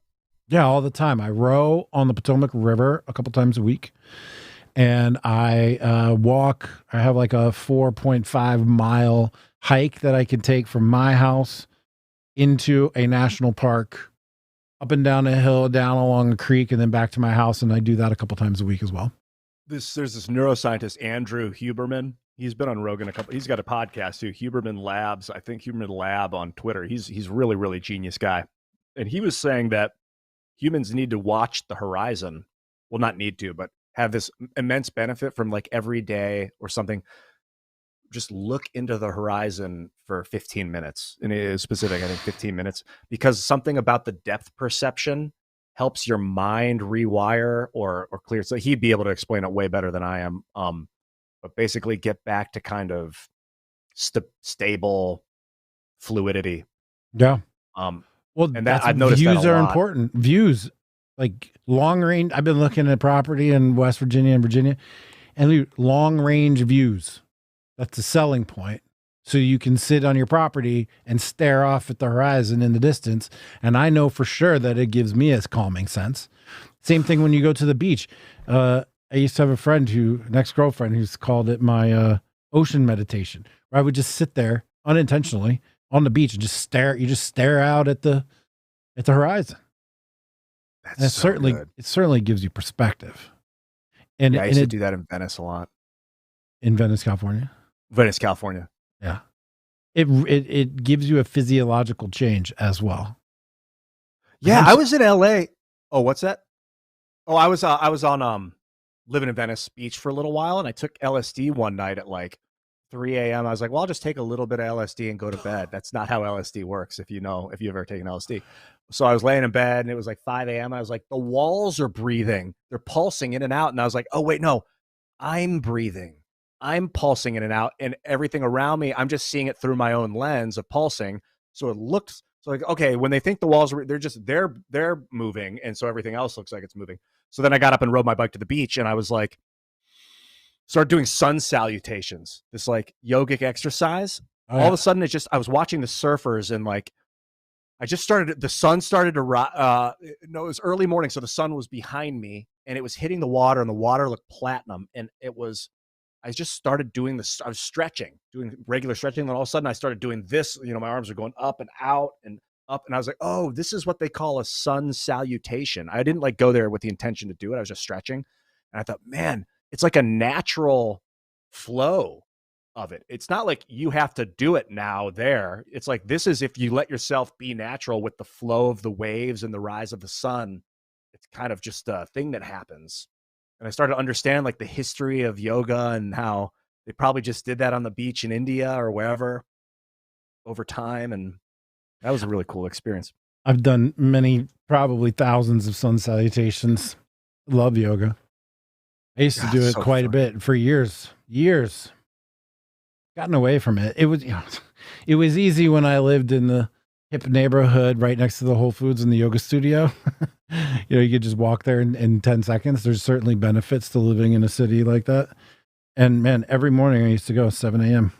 A: Yeah, all the time. I row on the Potomac River a couple times a week. And I walk. I have like a 4.5 mile hike that I can take from my house into a national park, up and down a hill, down along a creek, and then back to my house. And I do that a couple times a week as well.
B: There's this neuroscientist, Andrew Huberman. He's been on Rogan he's got a podcast too, Huberman Labs. I think Huberman Lab on Twitter. He's really, really genius guy. And he was saying that humans need to watch the horizon. Well, not need to, but have this immense benefit from like every day or something. Just look into the horizon for 15 minutes. And it is specific, I think 15 minutes, because something about the depth perception helps your mind rewire or clear. So he'd be able to explain it way better than I am. But basically get back to kind of stable fluidity.
A: Yeah.
B: Well, and that I've noticed
A: views
B: that
A: are important. Views, like long range. I've been looking at property in West Virginia and Virginia, and long range views. That's a selling point. So you can sit on your property and stare off at the horizon in the distance. And I know for sure that it gives me a calming sense. Same thing when you go to the beach. I used to have a friend an ex-girlfriend who's called it my ocean meditation, where I would just sit there unintentionally on the beach and just stare. You just stare out at the horizon.
B: That's
A: and it
B: so
A: it certainly gives you perspective. And
B: yeah, I used to do that in Venice a lot.
A: In Venice, California.
B: Venice, California.
A: Yeah. It gives you a physiological change as well.
B: Yeah, I was in LA. Oh, what's that? Oh, I was on living in Venice Beach for a little while, and I took LSD one night at like 3 a.m. I was like, well, I'll just take a little bit of LSD and go to bed. That's not how LSD works, if you've ever taken LSD. So I was laying in bed, and it was like 5 a.m. I was like, the walls are breathing. They're pulsing in and out. And I was like, oh, wait, no, I'm breathing. I'm pulsing in and out, and everything around me, I'm just seeing it through my own lens of pulsing. So it looks like, okay, when they think the walls are, they're moving. And so everything else looks like it's moving. So then I got up and rode my bike to the beach, and I was like, started doing sun salutations, this like yogic exercise. All of a sudden I was watching the surfers, and like, the sun started to rise. It was early morning. So the sun was behind me, and it was hitting the water, and the water looked platinum. And I just started doing this. I was stretching, doing regular stretching. And then all of a sudden I started doing this, my arms are going up and out and up. And I was like, oh, this is what they call a sun salutation. I didn't like go there with the intention to do it. I was just stretching. And I thought, man, it's like a natural flow of it. It's not like you have to do it now there. It's like, this is if you let yourself be natural with the flow of the waves and the rise of the sun. It's kind of just a thing that happens. And I started to understand like the history of yoga and how they probably just did that on the beach in India or wherever over time. And That was a really cool experience.
A: I've done many, probably thousands of sun salutations. Love yoga. I used to do it
B: So
A: quite a
B: fun.
A: bit for years. Gotten away from it. It was, it was easy when I lived in the hip neighborhood right next to the Whole Foods and the yoga studio. You could just walk there in 10 seconds. There's certainly benefits to living in a city like that. And man, every morning I used to go 7 a.m.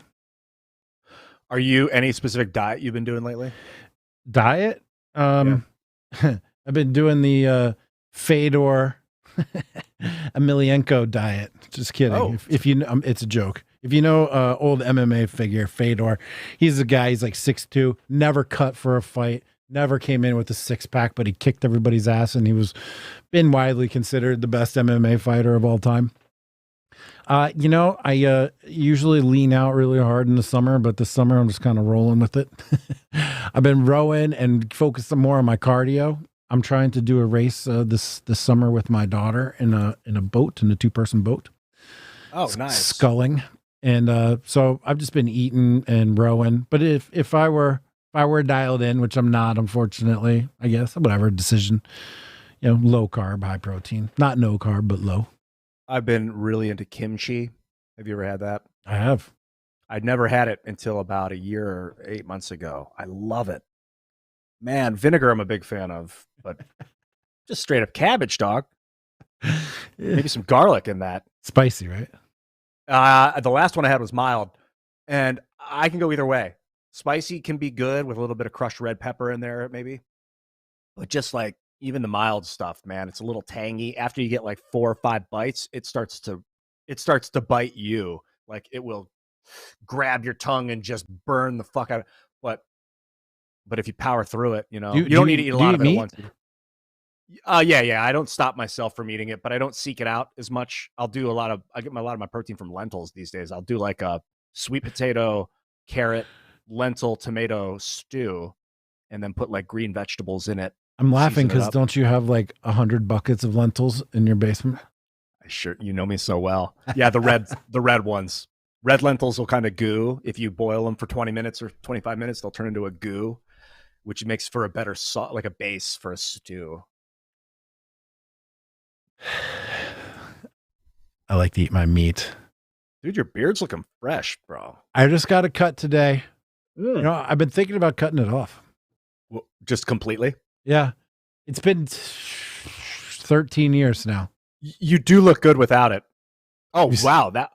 B: Are you any specific diet you've been doing lately?
A: Diet? I've been doing the Fedor Emelianenko diet. Just kidding.
B: Oh.
A: If you know, it's a joke. If you know old MMA figure Fedor, he's a guy. He's like 6'2", never cut for a fight, never came in with a six-pack, but he kicked everybody's ass, and he was been widely considered the best MMA fighter of all time. I usually lean out really hard in the summer, but this summer I'm just kind of rolling with it. I've been rowing and focused more on my cardio. I'm trying to do a race this summer with my daughter in a boat, in a 2-person boat.
B: Oh, nice.
A: Sculling. And so I've just been eating and rowing. But if I were dialed in, which I'm not, unfortunately, I guess, whatever decision, low carb, high protein, not no carb, but low.
B: I've been really into kimchi. Have you ever had that?
A: I have.
B: I'd never had it until about a year or 8 months ago. I love it. Man, vinegar I'm a big fan of, but just straight up cabbage, dog. Maybe some garlic in that.
A: Spicy, right?
B: The last one I had was mild, and I can go either way. Spicy can be good with a little bit of crushed red pepper in there, maybe. But just like even the mild stuff, man, it's a little tangy. After you get like 4 or 5 bites, it starts to bite you. Like it will grab your tongue and just burn the fuck out. But if you power through it, you don't need to eat a lot of it at once. Yeah. I don't stop myself from eating it, but I don't seek it out as much. I get a lot of my protein from lentils these days. I'll do like a sweet potato, carrot, lentil, tomato stew, and then put like green vegetables in it.
A: I'm laughing because don't you have like 100 buckets of lentils in your basement?
B: Sure, you know me so well. Yeah, the red ones. Red lentils will kind of goo. If you boil them for 20 minutes or 25 minutes, they'll turn into a goo, which makes for a better like a base for a stew.
A: I like to eat my meat.
B: Dude, your beard's looking fresh, bro.
A: I just got a cut today. I've been thinking about cutting it off.
B: Well, just completely?
A: Yeah. It's been 13 years now.
B: You do look good without it. Oh, wow. That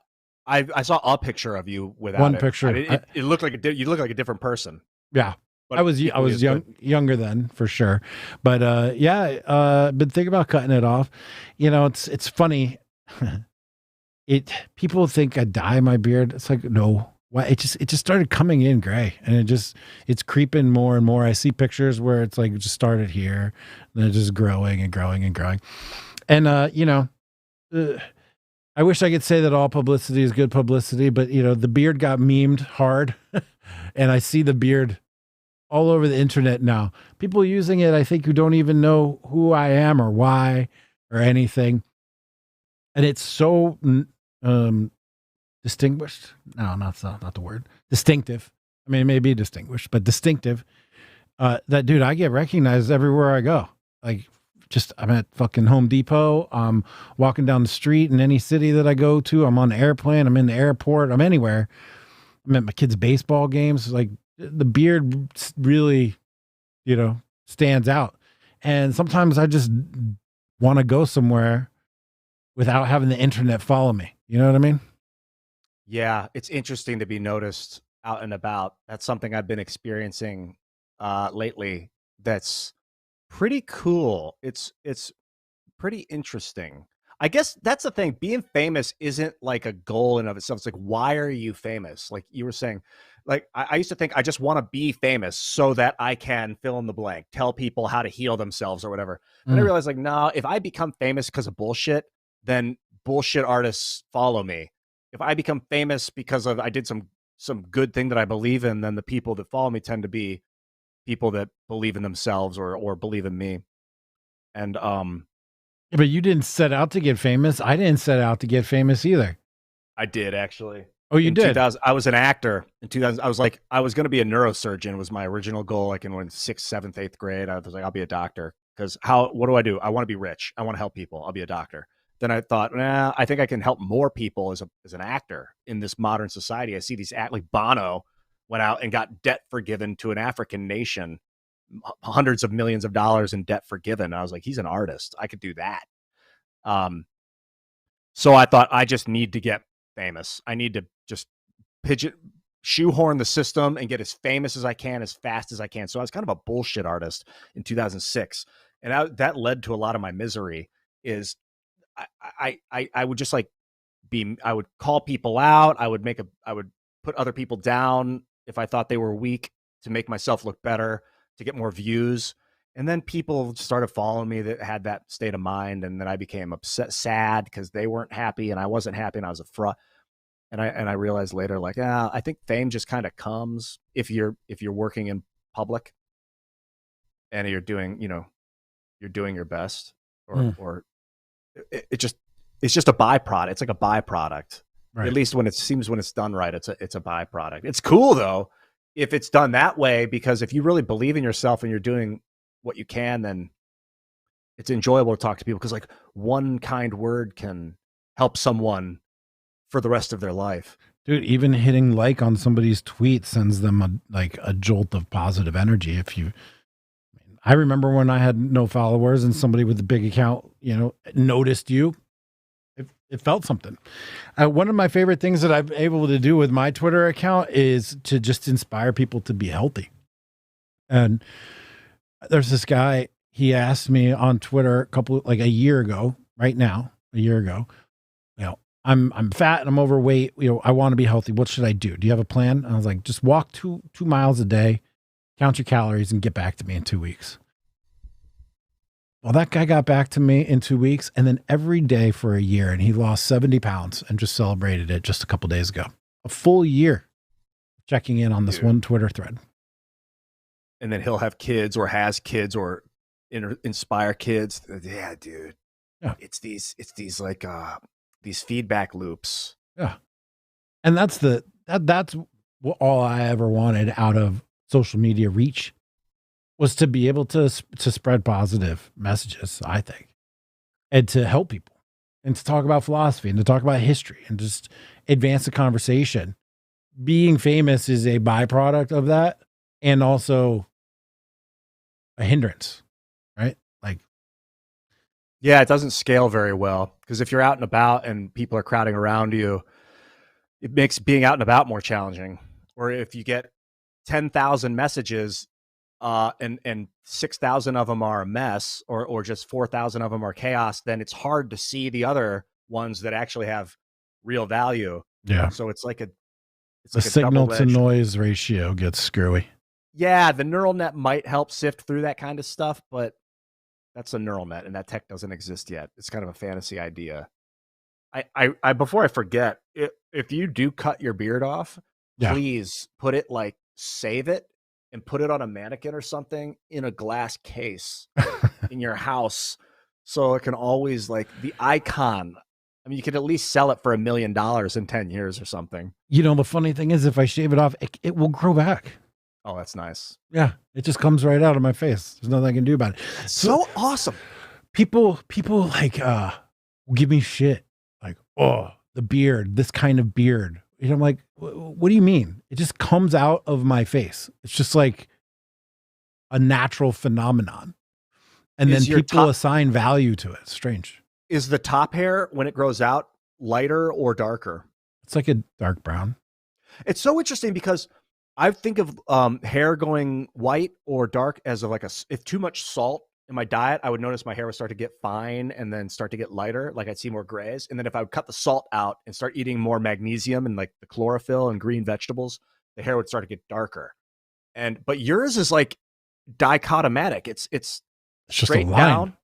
B: I saw a picture of you without
A: one
B: it.
A: picture.
B: It looked like you look like a different person.
A: Yeah. But I was younger then for sure. But been thinking about cutting it off. It's funny. People think I dye my beard. It's like, no. Why? It just started coming in gray, and it's creeping more and more. I see pictures where it's like it just started here, and then it's just growing and growing and growing. And I wish I could say that all publicity is good publicity, but the beard got memed hard, and I see the beard all over the internet now. People using it, I think, who don't even know who I am or why or anything, and it's so distinguished. No, not the word. Distinctive. I mean, it may be distinguished, but distinctive. That dude, I get recognized everywhere I go. Like, I'm at fucking Home Depot. I'm walking down the street in any city that I go to. I'm on the airplane. I'm in the airport. I'm anywhere. I'm at my kids' baseball games. Like, the beard really, stands out. And sometimes I just want to go somewhere without having the internet follow me. You know what I mean?
B: Yeah, it's interesting to be noticed out and about. That's something I've been experiencing lately. That's pretty cool. It's pretty interesting. I guess that's the thing. Being famous isn't like a goal in of itself. It's like, why are you famous? Like you were saying, like I used to think I just want to be famous so that I can fill in the blank, tell people how to heal themselves or whatever. And I realized, like, no, if I become famous because of bullshit, then bullshit artists follow me. If I become famous because I did some good thing that I believe in, then the people that follow me tend to be people that believe in themselves or believe in me. And
A: but you didn't set out to get famous. I didn't set out to get famous either.
B: I did, actually.
A: Oh, you
B: in
A: did?
B: 2000, I was an actor in 2000. I was going to be a neurosurgeon was my original goal. Like in 6th, 7th, 8th grade, I was like, I'll be a doctor because what do? I want to be rich. I want to help people. I'll be a doctor. Then I thought, I think I can help more people as an actor in this modern society. I see these like Bono went out and got debt forgiven to an African nation, hundreds of millions of dollars in debt forgiven. I was like, he's an artist. I could do that. So I thought I just need to get famous. I need to just shoehorn the system and get as famous as I can, as fast as I can. So I was kind of a bullshit artist in 2006. And that led to a lot of my misery is I would just like I would call people out. I would put other people down if I thought they were weak to make myself look better, to get more views. And then people started following me that had that state of mind. And then I became upset, sad because they weren't happy and I wasn't happy and I was a fraud. And I realized later, like, I think fame just kind of comes if you're working in public and you're doing your best or it's just a byproduct. It's like a byproduct. Right. At least when it's done right, it's a byproduct. It's cool though, if it's done that way, because if you really believe in yourself and you're doing what you can, then it's enjoyable to talk to people because like one kind word can help someone for the rest of their life.
A: Dude, even hitting like on somebody's tweet sends them a jolt of positive energy. I remember when I had no followers and somebody with a big account, noticed you. It felt something. One of my favorite things that I'm able to do with my Twitter account is to just inspire people to be healthy. And there's this guy, he asked me on Twitter a year ago, I'm fat and I'm overweight. I want to be healthy. What should I do? Do you have a plan? And I was like, just walk 2 miles a day, count your calories and get back to me in 2 weeks. Well, that guy got back to me in 2 weeks and then every day for a year, and he lost 70 pounds and just celebrated it just a couple days ago. A full year checking in on this one Twitter thread.
B: And then he'll have kids or has kids or inspire kids. Yeah, dude. Yeah. It's these like these feedback loops.
A: Yeah. And that's all I ever wanted out of social media reach, was to be able to spread positive messages, I think, and to help people and to talk about philosophy and to talk about history and just advance the conversation. Being famous is a byproduct of that and also a hindrance, right?
B: Yeah, it doesn't scale very well because if you're out and about and people are crowding around you, it makes being out and about more challenging. Or if you get 10,000 messages and 6,000 of them are a mess or just 4,000 of them are chaos, then it's hard to see the other ones that actually have real value.
A: Yeah.
B: So it's like
A: the signal to noise ratio gets screwy.
B: Yeah, the neural net might help sift through that kind of stuff, but that's a neural net, and that tech doesn't exist yet. It's kind of a fantasy idea. I before I forget, if you do cut your beard off, please put it save it and put it on a mannequin or something in a glass case in your house, so it can always the icon. I mean, you could at least sell it for $1 million in 10 years or something.
A: The funny thing is, if I shave it off, it will grow back.
B: Oh, that's nice.
A: Yeah, it just comes right out of my face. There's nothing I can do about it.
B: That's so awesome.
A: People give me shit oh, the beard, this kind of beard. I'm like, what do you mean? It just comes out of my face. It's just like a natural phenomenon. And then people assign value to it. It's strange.
B: Is the top hair, when it grows out, lighter or darker?
A: It's like a dark brown.
B: It's so interesting because I think of hair going white or dark as if too much salt in my diet, I would notice my hair would start to get fine and then start to get lighter. Like I'd see more grays. And then if I would cut the salt out and start eating more magnesium and the chlorophyll and green vegetables, the hair would start to get darker. But yours is dichotomatic. It's
A: just
B: straight
A: a line.
B: Down.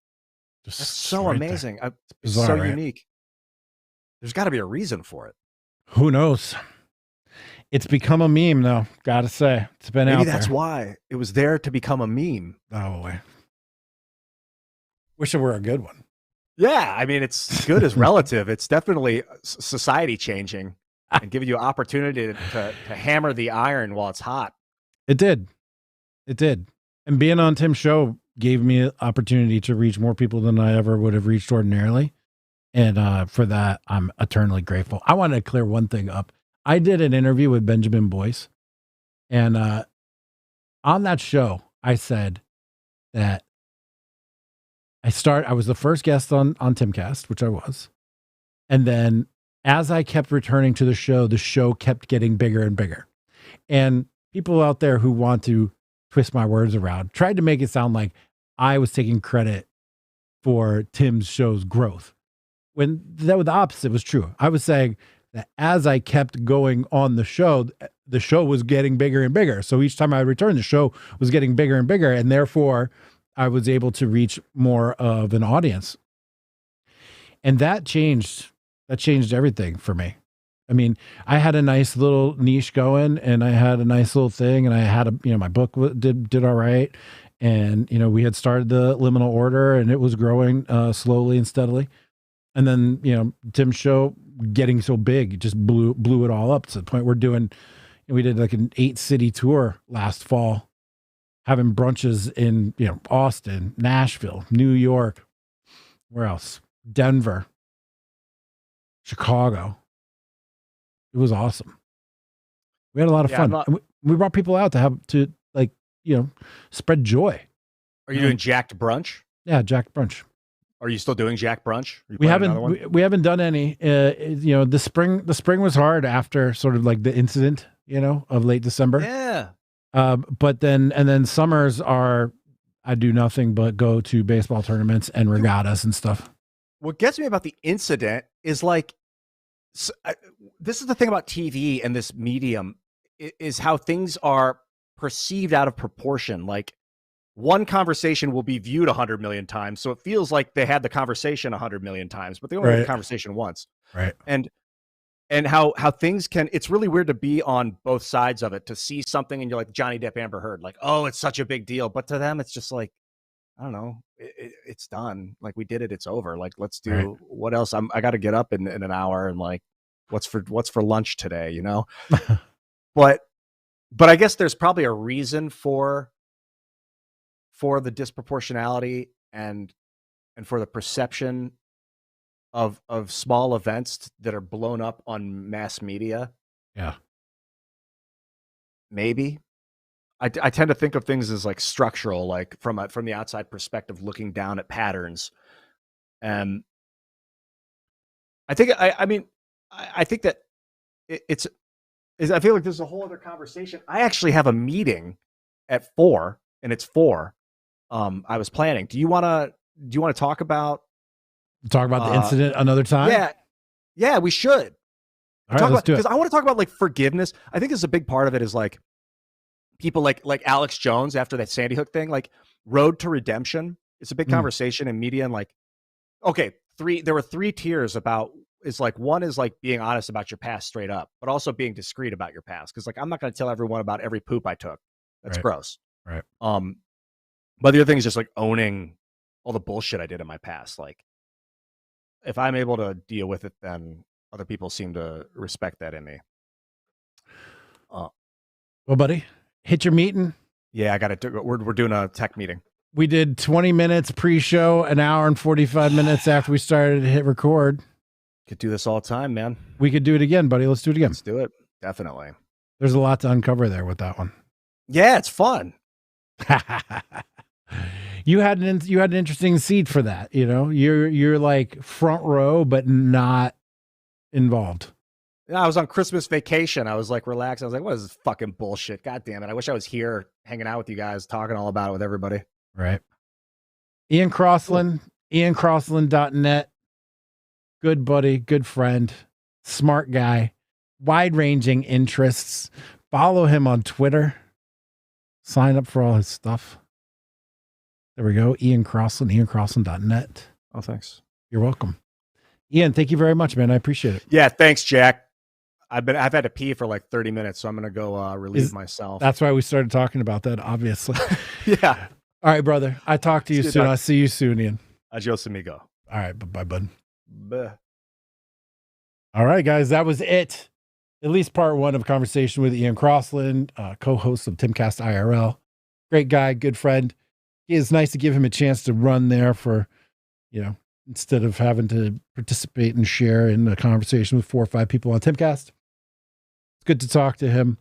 A: That's
B: so amazing. It's
A: bizarre,
B: so
A: right?
B: unique. There's got to be a reason for it.
A: Who knows? It's become a meme, though. Gotta say, it's been out there.
B: Maybe that's why it was there to become a meme.
A: Probably. Wish it were a good one.
B: Yeah, I mean, it's good as relative. It's definitely society changing. and giving you opportunity to hammer the iron while it's hot.
A: It did. And being on Tim's show gave me an opportunity to reach more people than I ever would have reached ordinarily. And for that, I'm eternally grateful. I want to clear one thing up. I did an interview with Benjamin Boyce. And on that show, I said that I was the first guest on TIMCAST, which I was. And then as I kept returning to the show kept getting bigger and bigger. And people out there who want to twist my words around tried to make it sound like I was taking credit for Tim's show's growth, when the opposite was true. I was saying that as I kept going on the show was getting bigger and bigger. So each time I returned, the show was getting bigger and bigger, and therefore I was able to reach more of an audience. And that changed everything for me. I mean, I had a nice little niche going, and I had a nice little thing, and I had my book did all right. And, we had started the Liminal Order, and it was growing slowly and steadily. And then, Tim's show getting so big, it just blew it all up to the point we did like an 8-city tour last fall, having brunches in, Austin, Nashville, New York, where else? Denver, Chicago. It was awesome. We had a lot of fun. We brought people out to spread joy.
B: Are you doing Jacked Brunch?
A: Yeah, Jacked Brunch.
B: Are you still doing Jack Brunch?
A: We haven't done any. The spring was hard after sort of like the incident, of late December.
B: Yeah.
A: But then summers are, I do nothing but go to baseball tournaments and regattas and stuff.
B: What gets me about the incident is this is the thing about TV and this medium is how things are perceived out of proportion. Like, one conversation will be viewed 100 million times, so it feels like they had the conversation 100 million times, but they only had the conversation once.
A: Right.
B: And how things can, it's really weird to be on both sides of it, to see something and you're like Johnny Depp, Amber Heard, like, oh, it's such a big deal. But to them, it's just like, I don't know, it's done. Like, we did it, it's over. Like, let's do what else? I got to get up in an hour and like, what's for lunch today, But I guess there's probably a reason for the disproportionality and for the perception of small events that are blown up on mass media.
A: Yeah.
B: Maybe. I tend to think of things as like structural, like from the outside perspective, looking down at patterns. And I think, I think that I feel like there's a whole other conversation. I actually have a meeting at 4, and it's 4. I was planning. Do you want to talk about
A: the incident another time?
B: Yeah, we should.
A: All right, let's do it.
B: Because I want to talk about like forgiveness. I think this is a big part of it, is like people like Alex Jones after that Sandy Hook thing, like road to redemption. It's a big conversation in media, and like, okay, there were 3 tiers about, is like, one is like being honest about your past straight up, but also being discreet about your past. Cause like, I'm not going to tell everyone about every poop I took. That's gross.
A: Right.
B: But the other thing is just like owning all the bullshit I did in my past. Like, if I'm able to deal with it, then other people seem to respect that in me.
A: Well, buddy, hit your meeting.
B: Yeah, I got to do. We're doing a tech meeting.
A: We did 20 minutes pre-show, an hour and 45 minutes after we started to hit record.
B: Could do this all the time, man.
A: We could do it again, buddy. Let's do it again.
B: Let's do it. Definitely.
A: There's a lot to uncover there with that one.
B: Yeah, it's fun.
A: You had an interesting seat for that. You're like front row, but not involved.
B: I was on Christmas vacation. I was like relaxed. I was like, what is this fucking bullshit? God damn it. I wish I was here hanging out with you guys, talking all about it with everybody.
A: Right. Ian Crossland, iancrossland.net. Good buddy, good friend, smart guy, wide-ranging interests. Follow him on Twitter. Sign up for all his stuff. There we go. Ian Crossland, iancrossland.net.
B: Oh, thanks.
A: You're welcome. Ian, thank you very much, man. I appreciate it.
B: Yeah, thanks, Jack. I've had to pee for like 30 minutes, so I'm going to go relieve myself.
A: That's why we started talking about that, obviously.
B: Yeah.
A: All right, brother. I talk to you soon. I'll see you soon, Ian.
B: Adios, amigo.
A: All right. Bye, bud.
B: Bye.
A: All right, guys. That was it. at least part one of a conversation with Ian Crossland, co-host of TIMCAST IRL. Great guy, good friend. It's nice to give him a chance to run there for, instead of having to participate and share in a conversation with 4 or 5 people on TIMCAST. It's good to talk to him.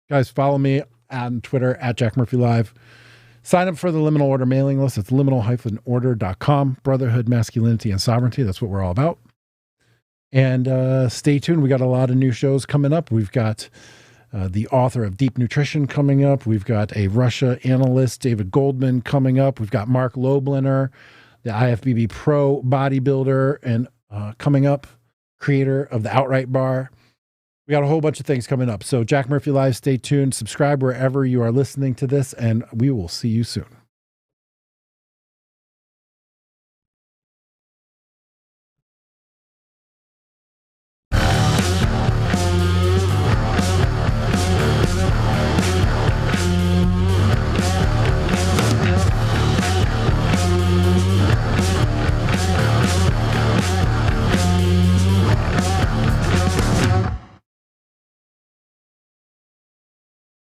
A: Guys, follow me on Twitter at Jack Murphy Live. Sign up for the Liminal Order mailing list. It's liminal-order.com. Brotherhood, masculinity, and sovereignty. That's what we're all about. And stay tuned. We got a lot of new shows coming up. We've got the author of Deep Nutrition coming up. We've got a Russia analyst, David Goldman, coming up. We've got Mark Lobliner, the IFBB Pro bodybuilder, and coming up, creator of the Outright Bar. We got a whole bunch of things coming up. So Jack Murphy Live, stay tuned. Subscribe wherever you are listening to this, and we will see you soon.